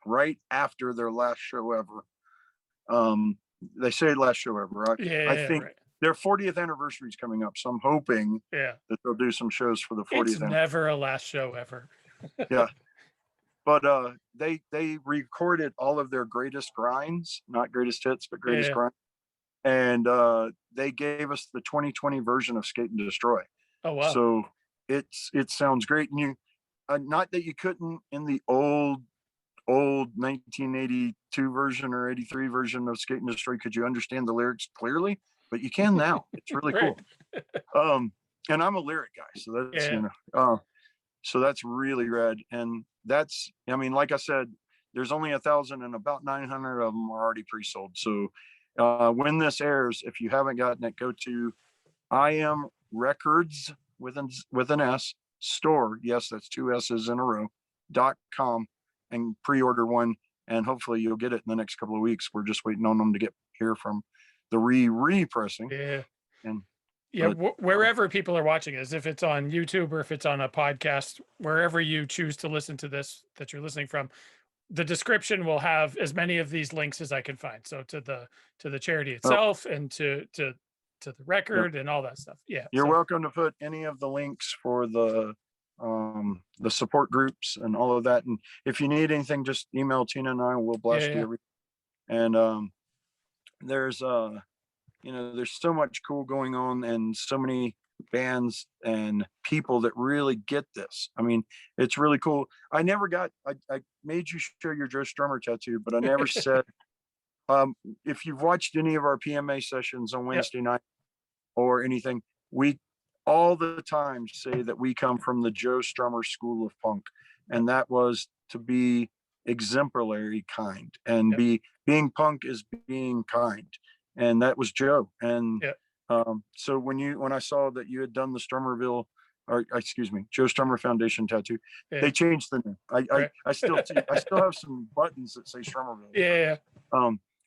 right after their last show ever. They say last show ever. I think their 40th anniversary is coming up, so I'm hoping that they'll do some shows for the 40th. It's never a last show ever. Yeah. But they recorded all of their greatest grinds, not greatest hits, but greatest grinds. And they gave us the 2020 version of Skate and Destroy. Oh wow! So it sounds great. And not that you couldn't in the old 1982 version or 83 version of Skate and Destroy, could you understand the lyrics clearly? But you can now. It's really cool. And I'm a lyric guy, so that's so that's really rad. And that's, I mean, like I said, there's only 1,000 and about 900 of them are already pre-sold. So when this airs, if you haven't gotten it, go to I Am Records with an S store. Yes, that's 2 S's in a row, .com, and pre-order one. And hopefully you'll get it in the next couple of weeks. We're just waiting on them to get here from the re-pressing. Yeah. And wherever people are watching this, if it's on YouTube or if it's on a podcast, wherever you choose to listen to this that you're listening from, the description will have as many of these links as I can find. So to the charity itself and to the record and all that stuff. Yeah. You're welcome to put any of the links for the support groups and all of that. And if you need anything, just email Tina and I, we'll blast you. And there's there's so much cool going on and so many bands and people that really get this. I mean, it's really cool. I made you show your Joe Strummer tattoo, but I never said, if you've watched any of our PMA sessions on Wednesday night or anything, we all the time say that we come from the Joe Strummer school of punk. And that was to be exemplary kind, and being punk is being kind. And that was Joe. And so when I saw that you had done the Strummerville, or excuse me, Joe Strummer Foundation tattoo, they changed the name. I still have some buttons that say Strummerville. Yeah.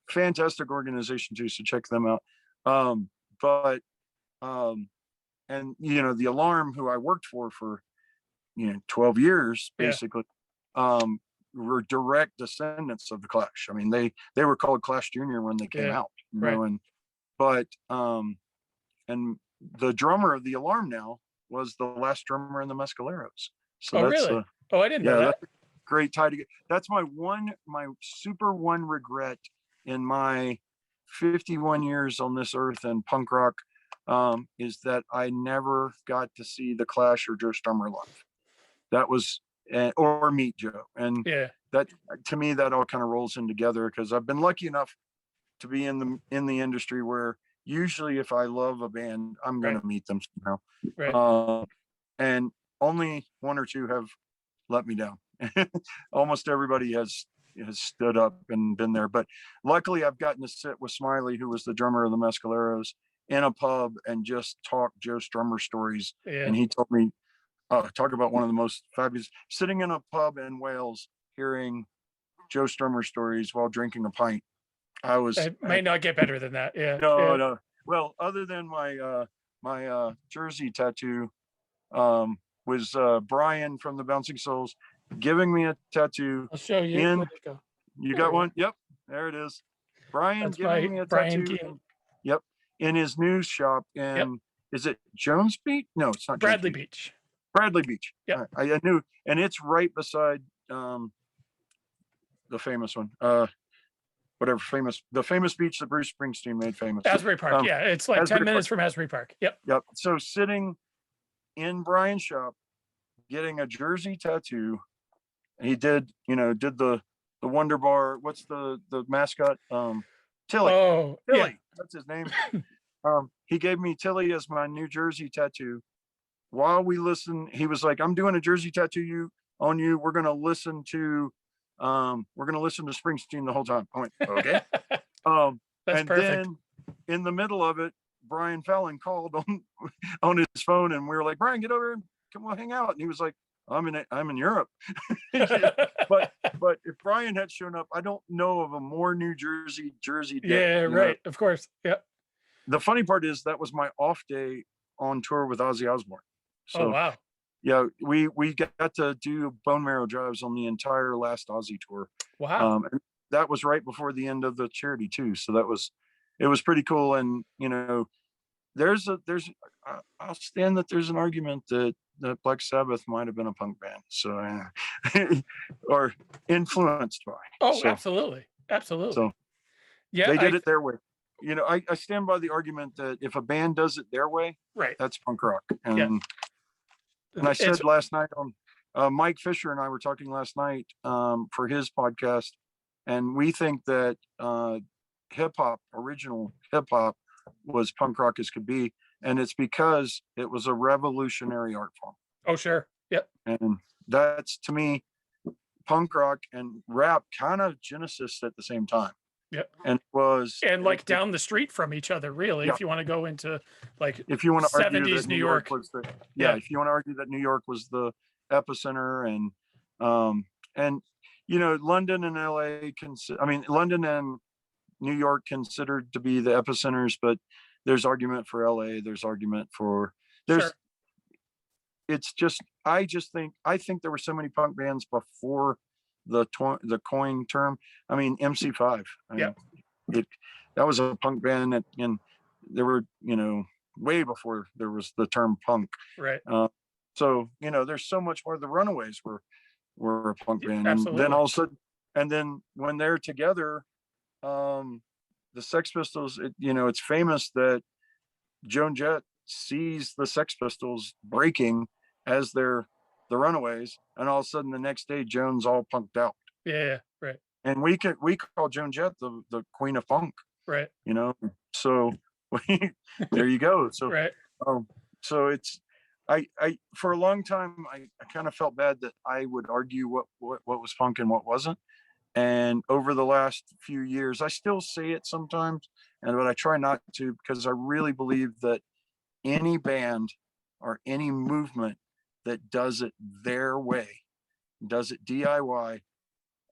Fantastic organization too, so check them out. And the Alarm, who I worked for 12 years basically, were direct descendants of the Clash. I mean, they were called Clash Junior when they came out, and the drummer of the Alarm now was the last drummer in the Mescaleros. So that's really? I didn't know that. That's a great tie to get. That's my super one regret in my 51 years on this earth and punk rock, is that I never got to see the Clash or Joe Strummer live. That was or meet Joe. And that, to me, that all kind of rolls in together, because I've been lucky enough to be in the industry where usually if I love a band, I'm going to meet them somehow. And only one or two have let me down. Almost everybody has stood up and been there. But luckily I've gotten to sit with Smiley, who was the drummer of the Mescaleros, in a pub and just talk Joe Strummer stories. Yeah. And he told me, talk about one of the most fabulous, sitting in a pub in Wales, hearing Joe Strummer stories while drinking a pint. It may not get better than that. Yeah. No, Yeah. no. Well, other than my jersey tattoo, was Brian from the Bouncing Souls giving me a tattoo. I'll show you. In There you go. you There got we one? Yep, there it is. Brian That's giving my me a Brian tattoo. Keaton. Yep, in his news shop in Yep. is it Jones Beach? No, it's not Jones Bradley Beach. Beach. Bradley Beach. Yep. I knew, and it's right beside the famous one. Whatever the famous beach that Bruce Springsteen made famous. Asbury Park. Yeah, it's like Asbury 10 minutes Park. from Asbury Park. Yep. Yep. So sitting in Brian's shop, getting a jersey tattoo, he did the Wonder Bar. What's the mascot? Tilly. Oh, Tilly. yeah. That's his name. He gave me Tilly as my new jersey tattoo. While we listen, he was like, "I'm doing a jersey tattoo on you. We're gonna listen to Springsteen the whole time." I went, "Okay." That's And perfect. then in the middle of it, Brian Fallon called on his phone, and we were like, "Brian, get over and come on, hang out." And he was like, I'm in Europe." but if Brian had shown up, I don't know of a more New Jersey day. Yeah, right. Of course. Yep. The funny part is that was my off day on tour with Ozzy Osbourne. So Oh, wow. yeah, we got to do bone marrow drives on the entire last Ozzy tour. Wow. And that was right before the end of the charity too. So it was pretty cool. And I'll stand that there's an argument that Black Sabbath might have been a punk band. So or influenced by. Oh, So, absolutely. Absolutely. So yeah. they did it their way. I stand by the argument that if a band does it their way, Right. that's punk rock. And Yeah. and I said last night on Mike Fisher and I were talking last night for his podcast, and we think that original hip hop was punk rock as could be, and it's because it was a revolutionary art form. Oh, sure. Yep. And that's, to me, punk rock and rap kind of genesis at the same time. Yep. And like down the street from each other, really. Yeah. If you want to go into like if you want to argue 70s that New York was if you want to argue that New York was the epicenter, and London and LA London and New York considered to be the epicenters, but there's argument for LA, there's argument for Sure. It's just I think there were so many punk bands before the coin term. I mean, MC5. That was a punk band, and there were way before there was the term punk. Right. So there's so much more. The Runaways were a punk band, Absolutely. and then all of a sudden, and then when they're together, the Sex Pistols. It's famous that Joan Jett sees the Sex Pistols breaking as they're the Runaways, and all of a sudden the next day Joan's all punked out. Yeah. Right. And we call Joan Jett the queen of funk. Right. So there you go. So right. So it's I for a long time I kind of felt bad that I would argue what was punk and what wasn't. And over the last few years, I still say it sometimes, but I try not to, because I really believe that any band or any movement that does it their way, does it DIY,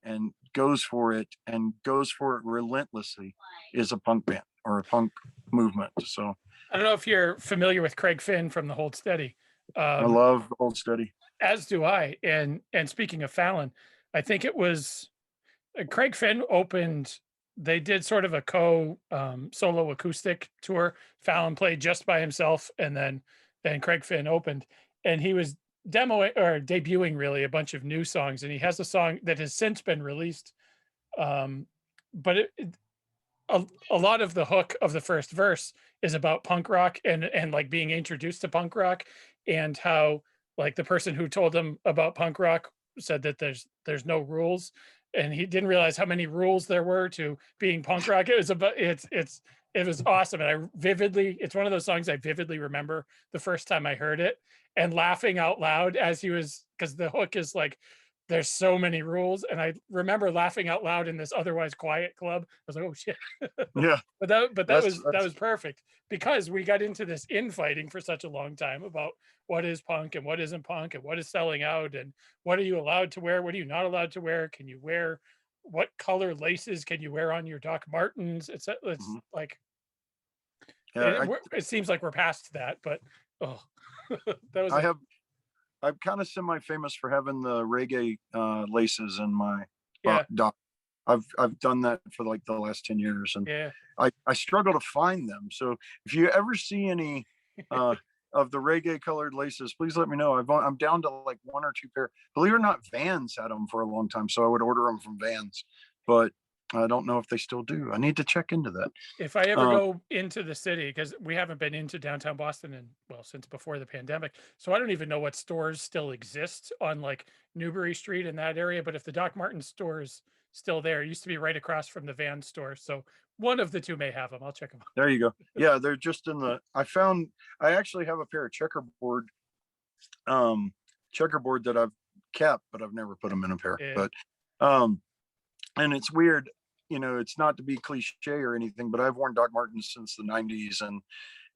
and goes for it relentlessly, is a punk band or a punk movement. So I don't know if you're familiar with Craig Finn from the Hold Steady. I love the Hold Steady. As do I. And speaking of Fallon, I think it was Craig Finn opened. They did sort of a solo acoustic tour. Fallon played just by himself, and then Craig Finn opened, and he was debuting really a bunch of new songs. And he has a song that has since been released, but a lot of the hook of the first verse is about punk rock and like being introduced to punk rock, and how like the person who told him about punk rock said that there's no rules, and he didn't realize how many rules there were to being punk rock. It was awesome. And it's one of those songs I vividly remember the first time I heard it and laughing out loud as he was, because the hook is like, there's so many rules, and I remember laughing out loud in this otherwise quiet club. I was like, "Oh shit." Yeah, But that that's was perfect because we got into this infighting for such a long time about what is punk and what isn't punk and what is selling out and what are you allowed to wear, what are you not allowed to wear, can you wear what color laces can you wear on your Doc Martens? It's mhm. like Yeah. it seems like we're past that, but oh, that was I a have I'm kind of semi-famous for having the reggae laces in my yeah, doc. I've done that for like the last 10 years, and yeah. I struggle to find them. So if you ever see any uh, of the reggae colored laces, please let me know. I'm down to like one or two pair. Believe it or not, Vans had them for a long time, so I would order them from Vans, but I don't know if they still do. I need to check into that. If I ever Um, go into the city, because we haven't been into downtown Boston in, well, since before the pandemic. So I don't even know what stores still exist on like Newbury Street in that area. But if the Doc Martens store is still there, it used to be right across from the Van store. So one of the two may have them. I'll check them out. there you go. Yeah, they're just in the. I actually have a pair of um, checkerboard that I've kept, but I've never put them in a pair. Yeah. But um, and it's weird, it's not to be cliche or anything, but I've worn Doc Martens since the '90s, and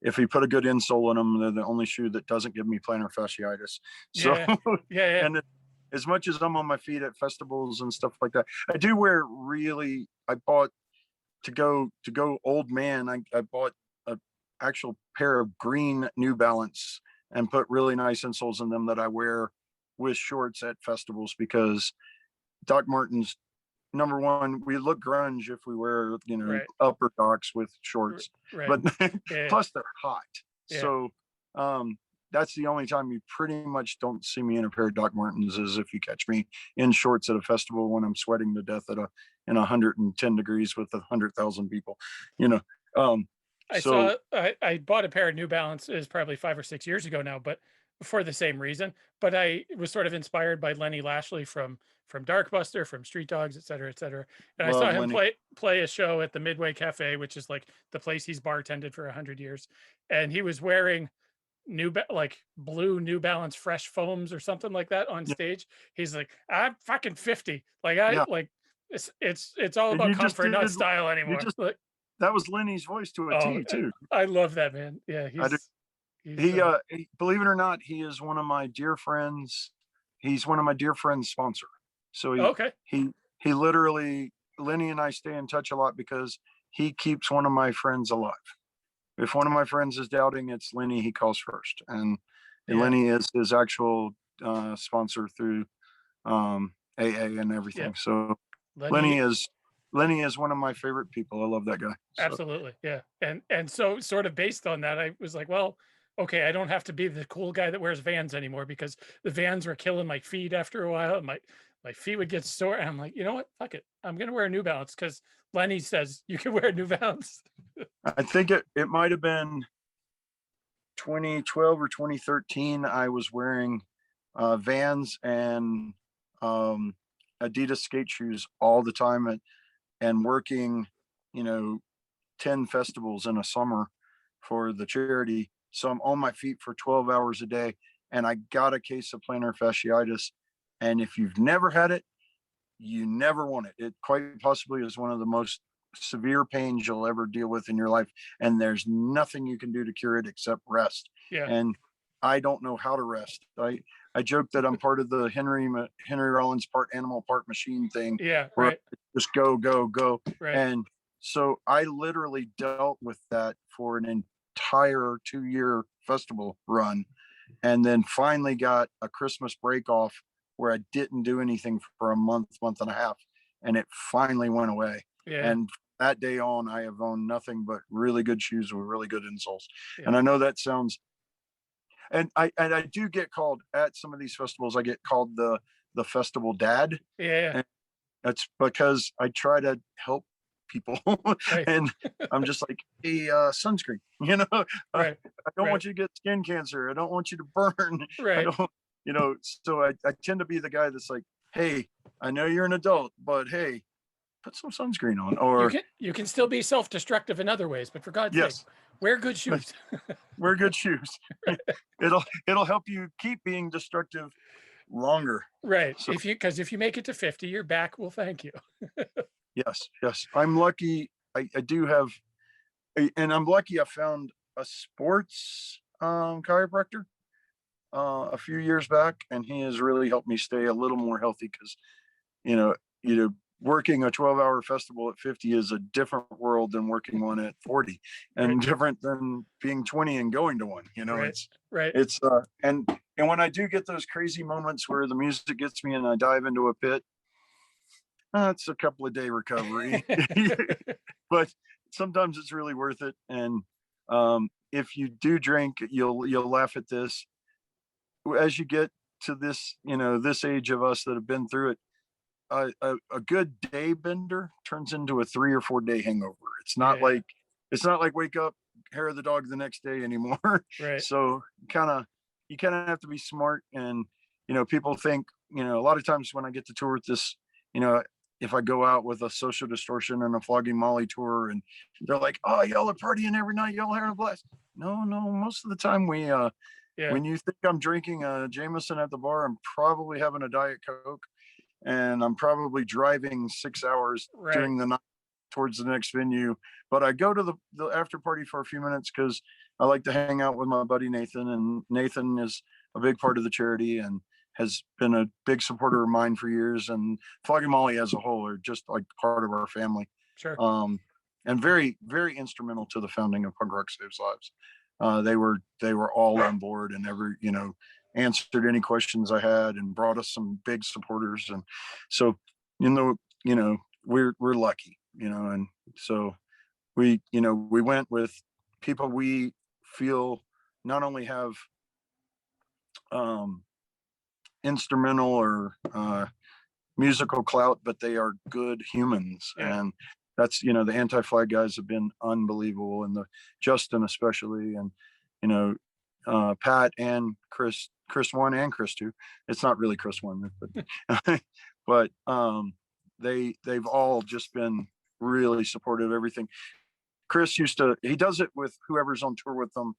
if you put a good insole in them, they're the only shoe that doesn't give me plantar fasciitis. So, Yeah. Yeah. Yeah. and as much as I'm on my feet at festivals and stuff like that, I do wear really. I bought to go old man. I bought a actual pair of green New Balance and put really nice insoles in them that I wear with shorts at festivals because Doc Martens, number one, we look grunge if we wear, Right. upper docks with shorts, Right. but Yeah. plus they're hot. Yeah. So that's the only time you pretty much don't see me in a pair of Doc Martens is if you catch me in shorts at a festival when I'm sweating to death in 110 degrees with 100,000 people, you know. Um, so I bought a pair of New Balances probably 5 or 6 years ago now, but for the same reason. But I was sort of inspired by Lenny Lashley from Darkbuster, from Street Dogs, et cetera, et cetera. And I saw love him Lenny. play a show at the Midway Cafe, which is like the place he's bartended for 100 years. And he was wearing like blue New Balance Fresh Foams or something like that on Yeah, stage. He's like, I'm fucking 50. Like I yeah. like it's all And about comfort, not style you anymore. just Like, that was Lenny's voice to a oh, T too. I love that man. Yeah, I do. he's Believe it or not, he is one of my dear friends. He's one of my dear friends' sponsor. So okay. he he literally Lenny and I stay in touch a lot because he keeps one of my friends alive. If one of my friends is doubting, it's Lenny he calls first, and Yeah, Lenny is his actual sponsor through AA and yeah. everything. So Lenny Lenny, is Lenny is one of my favorite people. I love that guy. So absolutely. Yeah. And so sort of based on that, I was like, well, okay, I don't have to be the cool guy that wears Vans anymore because the Vans were killing my feet after a while. And my feet would get sore. And I'm like, you know what? Fuck it. I'm gonna wear a New Balance because Lenny says you can wear New Balance. I think it might have been 2012 or 2013. I was wearing Vans and um, Adidas skate shoes all the time and working, you know, 10 festivals in a summer for the charity. So I'm on my feet for 12 hours a day and I got a case of plantar fasciitis. And if you've never had it, you never want it. It quite possibly is one of the most severe pains you'll ever deal with in your life. And there's nothing you can do to cure it except rest. Yeah. And I don't know how to rest. I joke that I'm part of the Henry Rollins part animal, part machine thing Yeah. where Right. I just go, go, go. Right. And so I literally dealt with that for an entire 2-year festival run and then finally got a Christmas break off where I didn't do anything for a month and a half, and it finally went away. Yeah. And that day on, I have owned nothing but really good shoes with really good insoles. Yeah. And I know that sounds, and I do get called at some of these festivals. I get called the festival dad, Yeah. and that's because I try to help people, Right. and I'm just like, hey, sunscreen, Right. I don't Right. want you to get skin cancer. I don't want you to burn. I Right. don't, so I tend to be the guy that's like, hey, I know you're an adult, but hey, put some sunscreen on. Or You can still be self-destructive in other ways, but for God's sake, yes, wear good shoes. wear good shoes. It'll help you keep being destructive longer. Right. So Because if you make it to 50, your back will thank you. yes, I'm lucky. I do have, and I'm lucky. I found a sports chiropractor a few years back, and he has really helped me stay a little more healthy because you know, working a 12-hour festival at 50 is a different world than working one at 40, Right. and different than being 20 and going to one. Right. Right. It's and when I do get those crazy moments where the music gets me and I dive into a pit, it's a couple of day recovery. But sometimes it's really worth it. And if you do drink, you'll laugh at this. As you get to this, this age of us that have been through it, a good day bender turns into a 3 or 4 day hangover. It's not Yeah. like wake up, hair of the dog the next day anymore. Right. So you kind of have to be smart. And people think, a lot of times when I get to tour with this, if I go out with a Social Distortion and a Flogging Molly tour, and they're like, "Oh, y'all are partying every night, y'all having a blast." No, most of the time Yeah. when you think I'm drinking a Jameson at the bar, I'm probably having a Diet Coke, and I'm probably driving 6 hours Right. during the night towards the next venue. But I go to the after party for a few minutes because I like to hang out with my buddy Nathan, and Nathan is a big part of the charity and has been a big supporter of mine for years. And Flogging Molly as a whole are just like part of our family. Sure. And very, very instrumental to the founding of Punk Rock Saves Lives. They were all on board and answered any questions I had and brought us some big supporters. And so, we're lucky, and so we went with people we feel not only have instrumental or musical clout, but they are good humans. Yeah. And that's, the Anti-Flag guys have been unbelievable, and the Justin especially, and Pat and Chris 1 and Chris 2. It's not really Chris 1, but but they've all just been really supportive of everything. Chris he does it with whoever's on tour with them,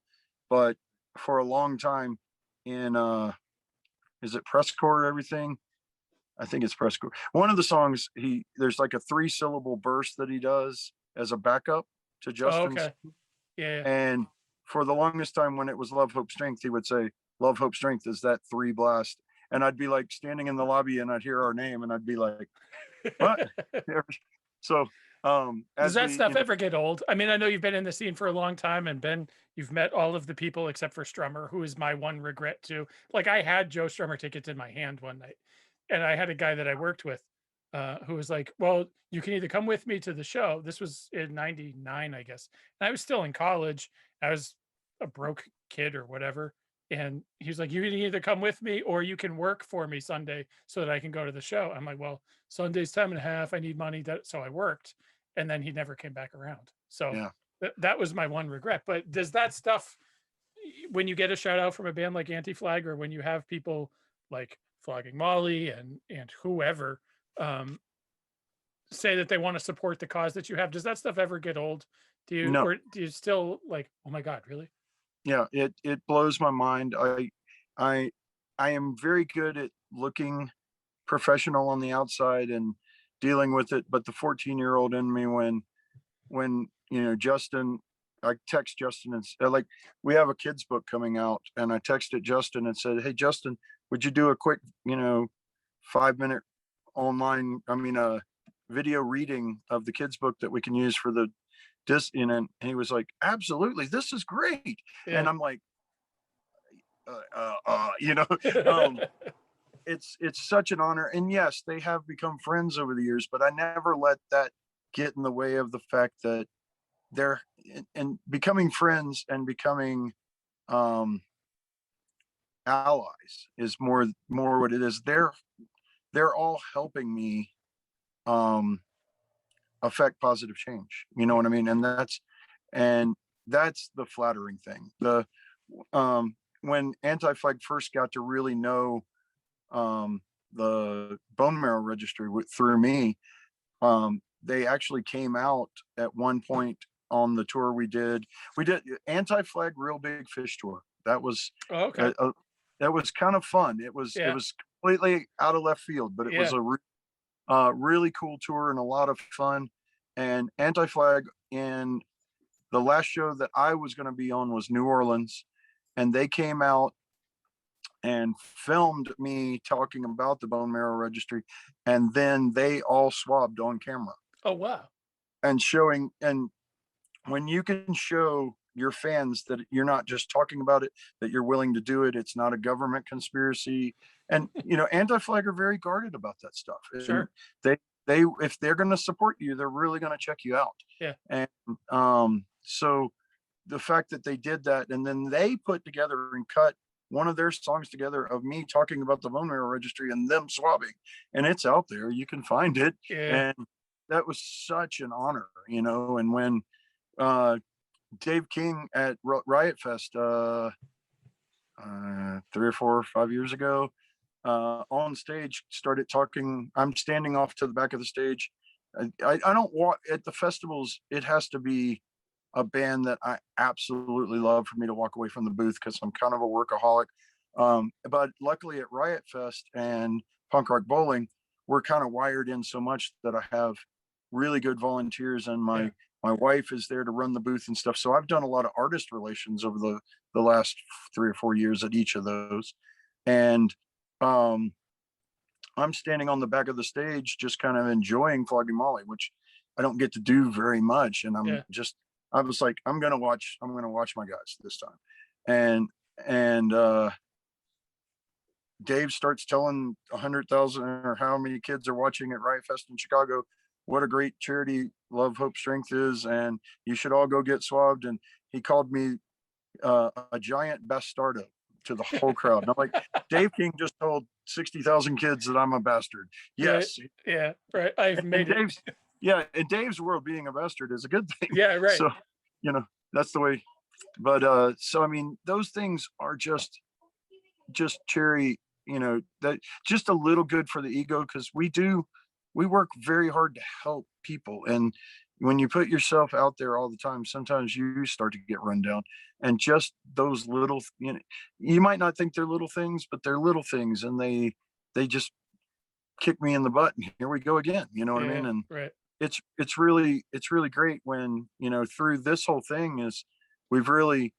but for a long time in is it Press Corps Everything? I think it's Press Corps. One of the songs, there's like a 3-syllable burst that he does as a backup to Oh, Justin's. okay. Yeah. And for the longest time, when it was Love, Hope, Strength, he would say, "Love, Hope, Strength is that 3 blast." And I'd be like standing in the lobby and I'd hear our name and I'd be like, "What?" So, Does as that we, stuff ever get old? I mean, I know you've been in the scene for a long time, and Ben, you've met all of the people except for Strummer, who is my one regret too. Like, I had Joe Strummer tickets in my hand one night, and I had a guy that I worked with who was like, "Well, you can either come with me to the show." This was in '99, I guess. And I was still in college. I was a broke kid or whatever. And he was like, "You can either come with me or you can work for me Sunday so that I can go to the show." I'm like, "Well, Sunday's time and a half. I need money." So I worked, and then he never came back around. So yeah, that was my one regret. But does that stuff, when you get a shout out from a band like Anti-Flag, or when you have people like Flogging Molly and whoever say that they want to support the cause that you have, does that stuff ever get old? no, Or do you still like, oh my God, really? yeah, it blows my mind. I I am very good at looking professional on the outside and dealing with it, but the 14-year-old in me, when Justin, I text Justin and like, we have a kids book coming out, and I texted Justin and said, "Hey Justin, would you do a quick 5-minute online, video reading of the kids book that we can use for the and he was like, "Absolutely, this is great." Yeah. And I'm like, um, it's such an honor. And yes, they have become friends over the years, but I never let that get in the way of the fact that they're and becoming friends and becoming allies is more what it is. They're all helping me affect positive change. You know what I mean? And that's the flattering thing. When Anti-Flag first got to really know the Bone Marrow Registry through me, they actually came out at one point on the tour we did. We did Anti-Flag Real Big Fish tour. That was Oh, okay. that was kind of fun. It Yeah. was completely out of left field, but it was Yeah. a really cool tour and a lot of fun. And Anti-Flag, in the last show that I was going to be on was New Orleans, and they came out and filmed me talking about the bone marrow registry, and then they all swabbed on camera Oh, wow. and showing. And when you can show your fans that you're not just talking about it, that you're willing to do it, it's not a government conspiracy. And Anti-Flag are very guarded about that stuff, and Sure. they if they're going to support you, they're really going to check you out. Yeah. And so the fact that they did that, and then they put together and cut one of their songs together of me talking about the bone marrow registry and them swabbing, and it's out there, you can find it. Yeah. And that was such an honor. And when uh Dave King at Riot Fest 3 or 4 or 5 years ago, on stage started talking. I'm standing off to the back of the stage. I don't walk at the festivals. It has to be a band that I absolutely love for me to walk away from the booth, because I'm kind of a workaholic. But luckily at Riot Fest and Punk Rock Bowling, we're kind of wired in so much that I have really good volunteers, and Yeah. my wife is there to run the booth and stuff. So I've done a lot of artist relations over the last 3 or 4 years at each of those. And I'm standing on the back of the stage, just kind of enjoying Flogging Molly, which I don't get to do very much. And Yeah. I was like, I'm gonna watch my guys this time. And Dave starts telling 100,000 or how many kids are watching at Riot Fest in Chicago what a great charity Love, Hope, Strength is, and you should all go get swabbed. And he called me a giant bastardo to the whole crowd. And I'm like, Dave King just told 60,000 kids that I'm a bastard. Right. Yes. Yeah. Right. I've And made it. in Dave's world, being a bastard is a good thing. Yeah. Right. So, that's the way. But so I mean, those things are just cherry, that just a little good for the ego, because we work very hard to help people. And when you put yourself out there all the time, sometimes you start to get run down. And just those little, you might not think they're little things, but they're little things, and they just kick me in the butt, and here we go again. You know what I Yeah. mean? And Right. it's really great when, through this whole thing is, we've really,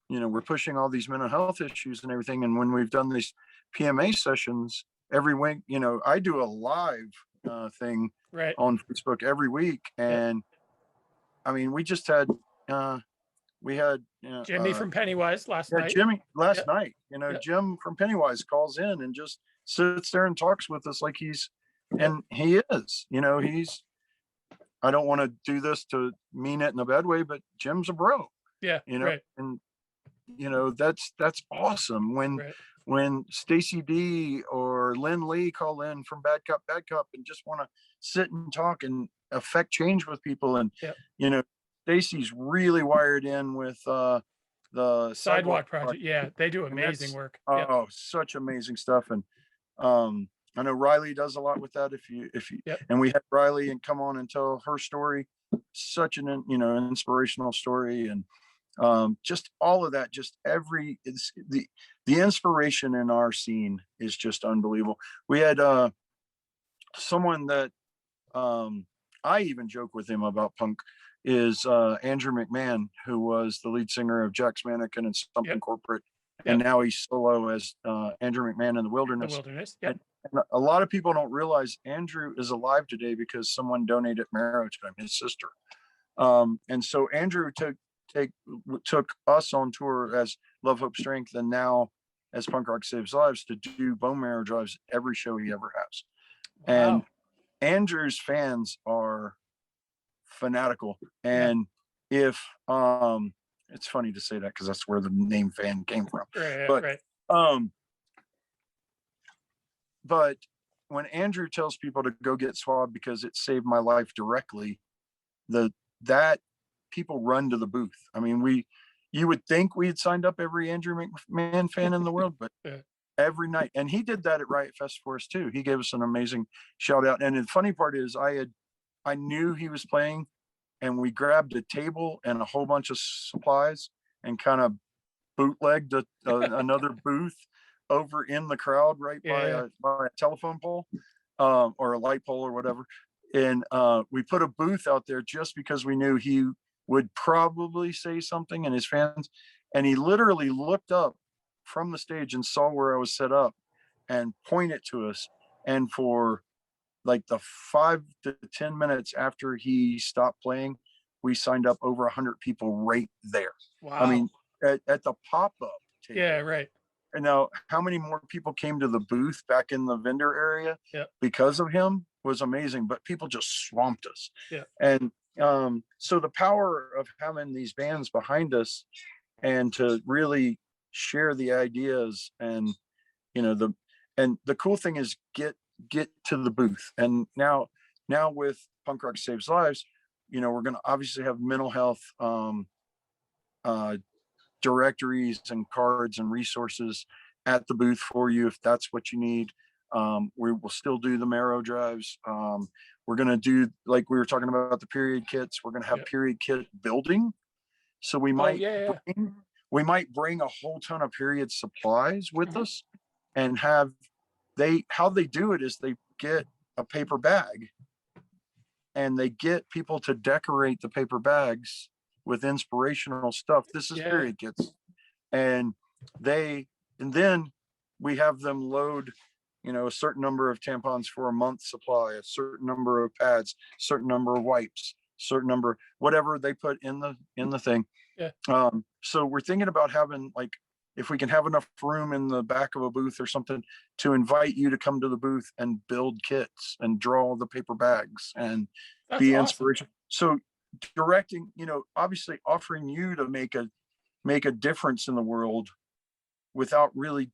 we're pushing all these mental health issues and everything. And when we've done these PMA sessions every week, I do a live thing Right. on Facebook every week. Yeah. And I mean, we had Jimmy from Pennywise last night. Jimmy last Yeah. night. Yeah. Jim from Pennywise calls in and just sits there and talks with us like and he is. I don't want to do this to mean it in a bad way, but Jim's a bro. Yeah. Right. And that's awesome when Right. when Stacy D or Lynn Lee call in from Bad Cup and just want to sit and talk and affect change with people. And Yeah. Stacy's really wired in with the Sidewalk Project. Yeah, they do amazing work. Yeah. Oh, such amazing stuff. And I know Riley does a lot with that. If you Yep. And we had Riley and come on and tell her story, such an inspirational story. And just all of that, just it's the inspiration in our scene is just unbelievable. We had someone that I even joke with him about punk is Andrew Mcmahon, who was the lead singer of Jack's Mannequin and Something Corporate, and now he's solo as Andrew McMahon in the Wilderness. The Wilderness. Yep. And a lot of people don't realize Andrew is alive today because someone donated marrow to him, his sister. And so Andrew took us on tour as Love, Hope, Strength, and now as Punk Rock Saves Lives, to do bone marrow drives every show he ever has. Wow. And Andrew's fans are fanatical. And if it's funny to say that because that's where the name fan came from. Right. But when Andrew tells people to go get swabbed because it saved my life directly, that people run to the booth. I mean, you would think we had signed up every Andrew McMahon fan in the world, but every night. And he did that at Riot Fest for us too. He gave us an amazing shout out. And the funny part is I knew he was playing, and we grabbed a table and a whole bunch of supplies and kind of bootlegged another booth over in the crowd right Yeah. by a telephone pole, or a light pole or whatever. And we put a booth out there just because we knew he would probably say something and his fans. And he literally looked up from the stage and saw where I was set up and pointed to us. And for like the 5 to 10 minutes after he stopped playing, we signed up over 100 people right there. I Wow. mean, at the pop-up Yeah, table. right. And now, how many more people came to the booth back in the vendor area Yeah. because of him was amazing, but people just swamped us. Yeah. And so the power of having these bands behind us and to really share the ideas and, you know, the cool thing is get to the booth. And now with Punk Rock Saves Lives, you know, we're going to obviously have mental health uh, directories and cards and resources at the booth for you if that's what you need. We will still do the marrow drives. We're going to do, like we were talking about, the period kits. We're going to have period kit building. So we might bring a whole ton of period supplies with us, and how they do it is they get a paper bag and they get people to decorate the paper bags with inspirational stuff. This is period kits. And then we have them load, you know, a certain number of tampons for a month supply, a certain number of pads, certain number of wipes, certain number, whatever they put in the thing. So we're thinking about having, like, if we can have enough room in the back of a booth or something, to invite you to come to the booth and build kits and draw the paper bags and be inspiration. So directing, you know, obviously offering you to make a difference in the world without really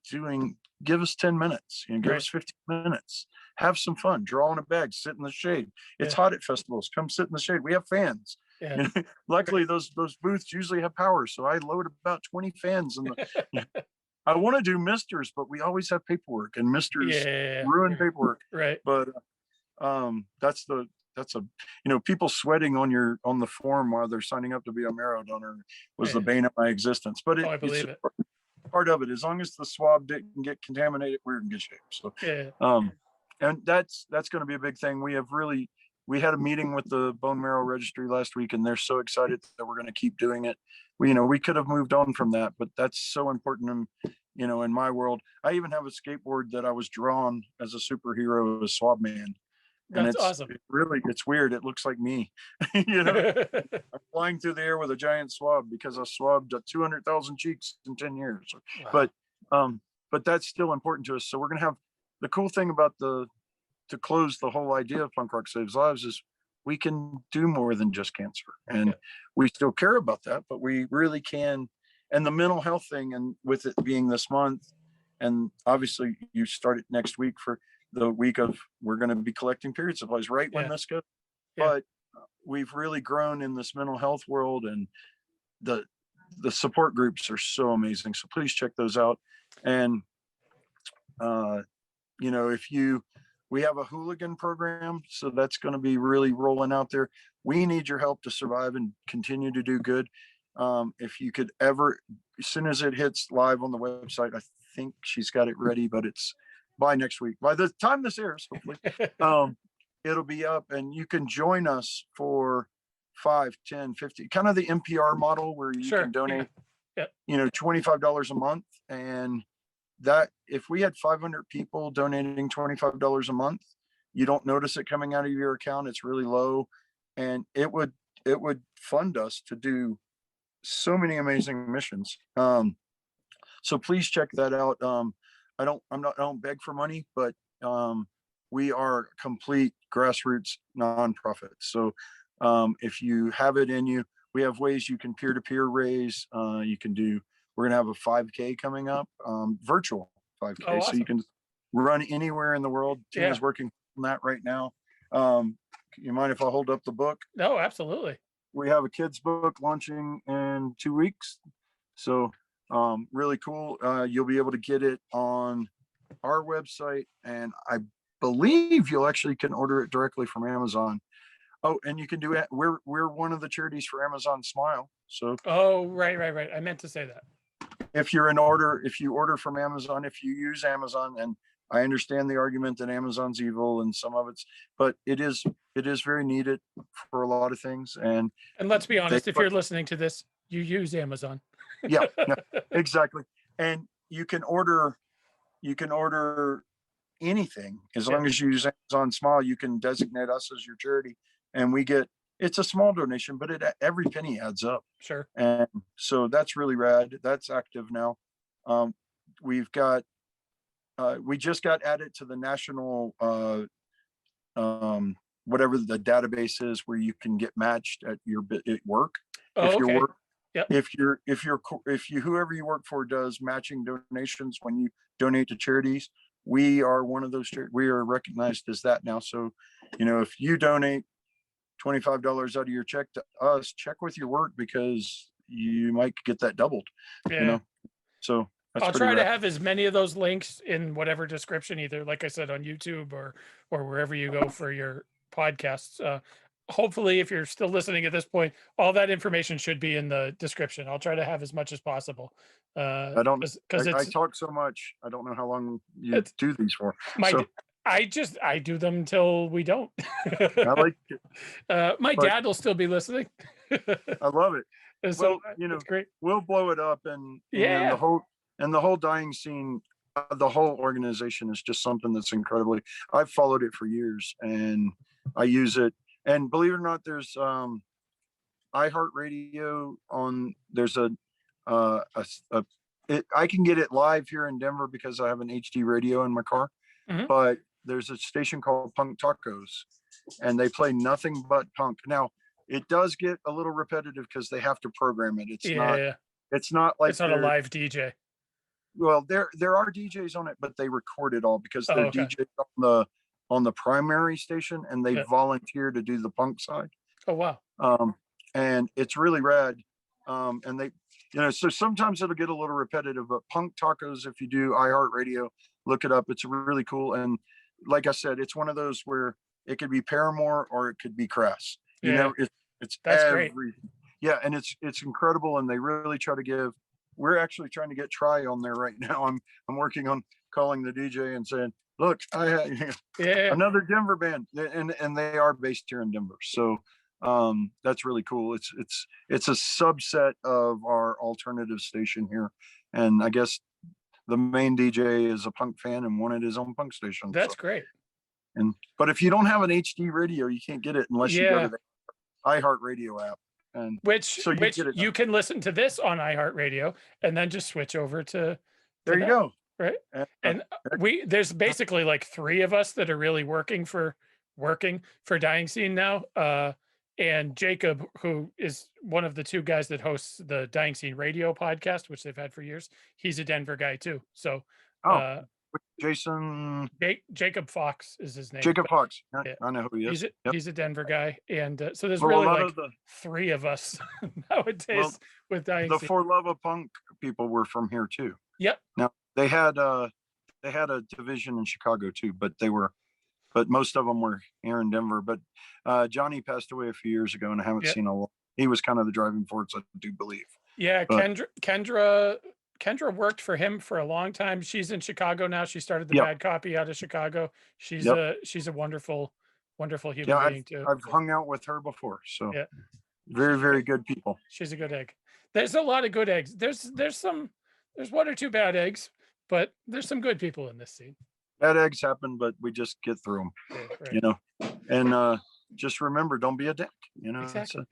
give us 10 minutes, you know, give us 15 minutes, have some fun, draw on a bag, sit in the shade. It's hot at festivals, come sit in the shade. We have fans. You know, luckily those booths usually have power. So I load about 20 fans in the, I want to do misters, but we always have paperwork, and misters ruin paperwork. But that's a, you know, people sweating on the form while they're signing up to be a marrow donor was the bane of my existence. But I believe it. Part of it, as long as the swab didn't get contaminated, we're in good shape. So and that's going to be a big thing. We had a meeting with the Bone Marrow Registry last week, and they're so excited that we're going to keep doing it. We could have moved on from that, but that's so important in my world. I even have a skateboard that I was drawn as a superhero, as Swab Man. And that's awesome. It's weird. It looks like me. I'm flying through the air with a giant swab because I swabbed 200,000 cheeks in 10 years. Wow. But that's still important to us. So we're going to have, the cool thing about to close the whole idea of Punk Rock Saves Lives is we can do more than just cancer. And we still care about that, but we really can. And the mental health thing, and with it being this month, and obviously you start it next week for the week of, we're going to be collecting period supplies right when this goes. But we've really grown in this mental health world, and the support groups are so amazing. So please check those out. And we have a hooligan program, so that's going to be really rolling out there. We need your help to survive and continue to do good. If you could ever, as soon as it hits live on the website, I think she's got it ready, but it's by next week. By the time this airs, hopefully, it'll be up, and you can join us for 5, 10, 50, kind of the NPR model where you can donate, $25 a month. And that, if we had 500 people donating $25 a month, you don't notice it coming out of your account. It's really low, and it would fund us to do so many amazing missions. So please check that out. I don't beg for money, but we are a complete grassroots nonprofit. So if you have it in you, we have ways you can peer-to-peer raise. We're going to have a 5K coming up, virtual 5K. Oh, awesome. So you can run anywhere in the world. Tina's working on that right now. You mind if I hold up the book? No, absolutely. We have a kid's book launching in 2 weeks. So really cool. You'll be able to get it on our website, and I believe you'll actually can order it directly from Amazon. Oh, and you can do it. We're one of the charities for Amazon Smile. So right. I meant to say that. if you order from Amazon, if you use Amazon, and I understand the argument that Amazon's evil and some of but it is very needed for a lot of things. And let's be honest, if but you're listening to this, you use Amazon. yeah, no, exactly. And you can order anything as long as you use Amazon Smile. You can designate us as your charity, and it's a small donation, but every penny adds up. Sure. And so that's really rad. That's active now. We've got we just got added to the national whatever the database is, where you can get matched at work. Oh, okay. Yep. If whoever you work for does matching donations when you donate to charities, we are one of those. We are recognized as that now. So, if you donate $25 out of your check to us, check with your work, because you might get that doubled. Yeah. So I'll try to have as many of those links in whatever description, either, like I said, on YouTube or wherever you go for your podcasts. Hopefully, if you're still listening at this point, all that information should be in the description. I'll try to have as much as possible. I don't, because I talk so much. I don't know how long you do these for. I do them until we don't. I like it. My dad will still be listening. I love it. So, it's great. We'll blow it up, and the whole dying scene, the whole organization is just something that's incredibly. I've followed it for years, and I use it. And believe it or not, there's iHeartRadio on. There's I can get it live here in Denver because I have an HD radio in my car. Mm-hmm. But there's a station called Punk Tacos, and they play nothing but punk. Now, it does get a little repetitive because they have to program it. It's not like, it's not a live DJ. Well, there are DJs on it, but they record it all because they're DJs on the primary station, and they volunteer to do the punk side. Oh, wow. And it's really rad. And they, so sometimes it'll get a little repetitive, but Punk Tacos, if you do iHeartRadio, look it up. It's really cool. And like I said, it's one of those where it could be Paramore or it could be Crass. It's that's great. Yeah, and it's incredible. And they really try to give. We're actually trying to get Try on there right now. I'm working on calling the DJ and saying, look, I have another Denver band, and they are based here in Denver. So that's really cool. It's a subset of our alternative station here, and I guess the main DJ is a punk fan and wanted his own punk station. That's great. But if you don't have an HD radio, you can't get it unless you go to the iHeartRadio app. And you can listen to this on iHeartRadio and then just switch over to there you go. Right. And there's basically like 3 of us that are really working for Dying Scene now. And Jacob, who is one of the 2 guys that hosts the Dying Scene radio podcast, which they've had for years, he's a Denver guy too. So Jason Jacob Fox is his name. Jacob Fox. I know who he is. He's a Denver guy, and so there's really like 3 of us nowadays with Dying Scene. The For Love of Punk people were from here too. Yep. Now they had a division in Chicago too, but most of them were here in Denver. But Johnny passed away a few years ago, and I haven't seen a lot. He was kind of the driving force, I do believe. Yeah, Kendra worked for him for a long time. She's in Chicago now. She started the Bad Copy out of Chicago. She's a wonderful human being too. I've hung out with her before, so very, very good people. She's a good egg. There's a lot of good eggs. There's 1 or 2 bad eggs, but there's some good people in this scene. Bad eggs happen, but we just get through them, and just remember, don't be a dick, Exactly.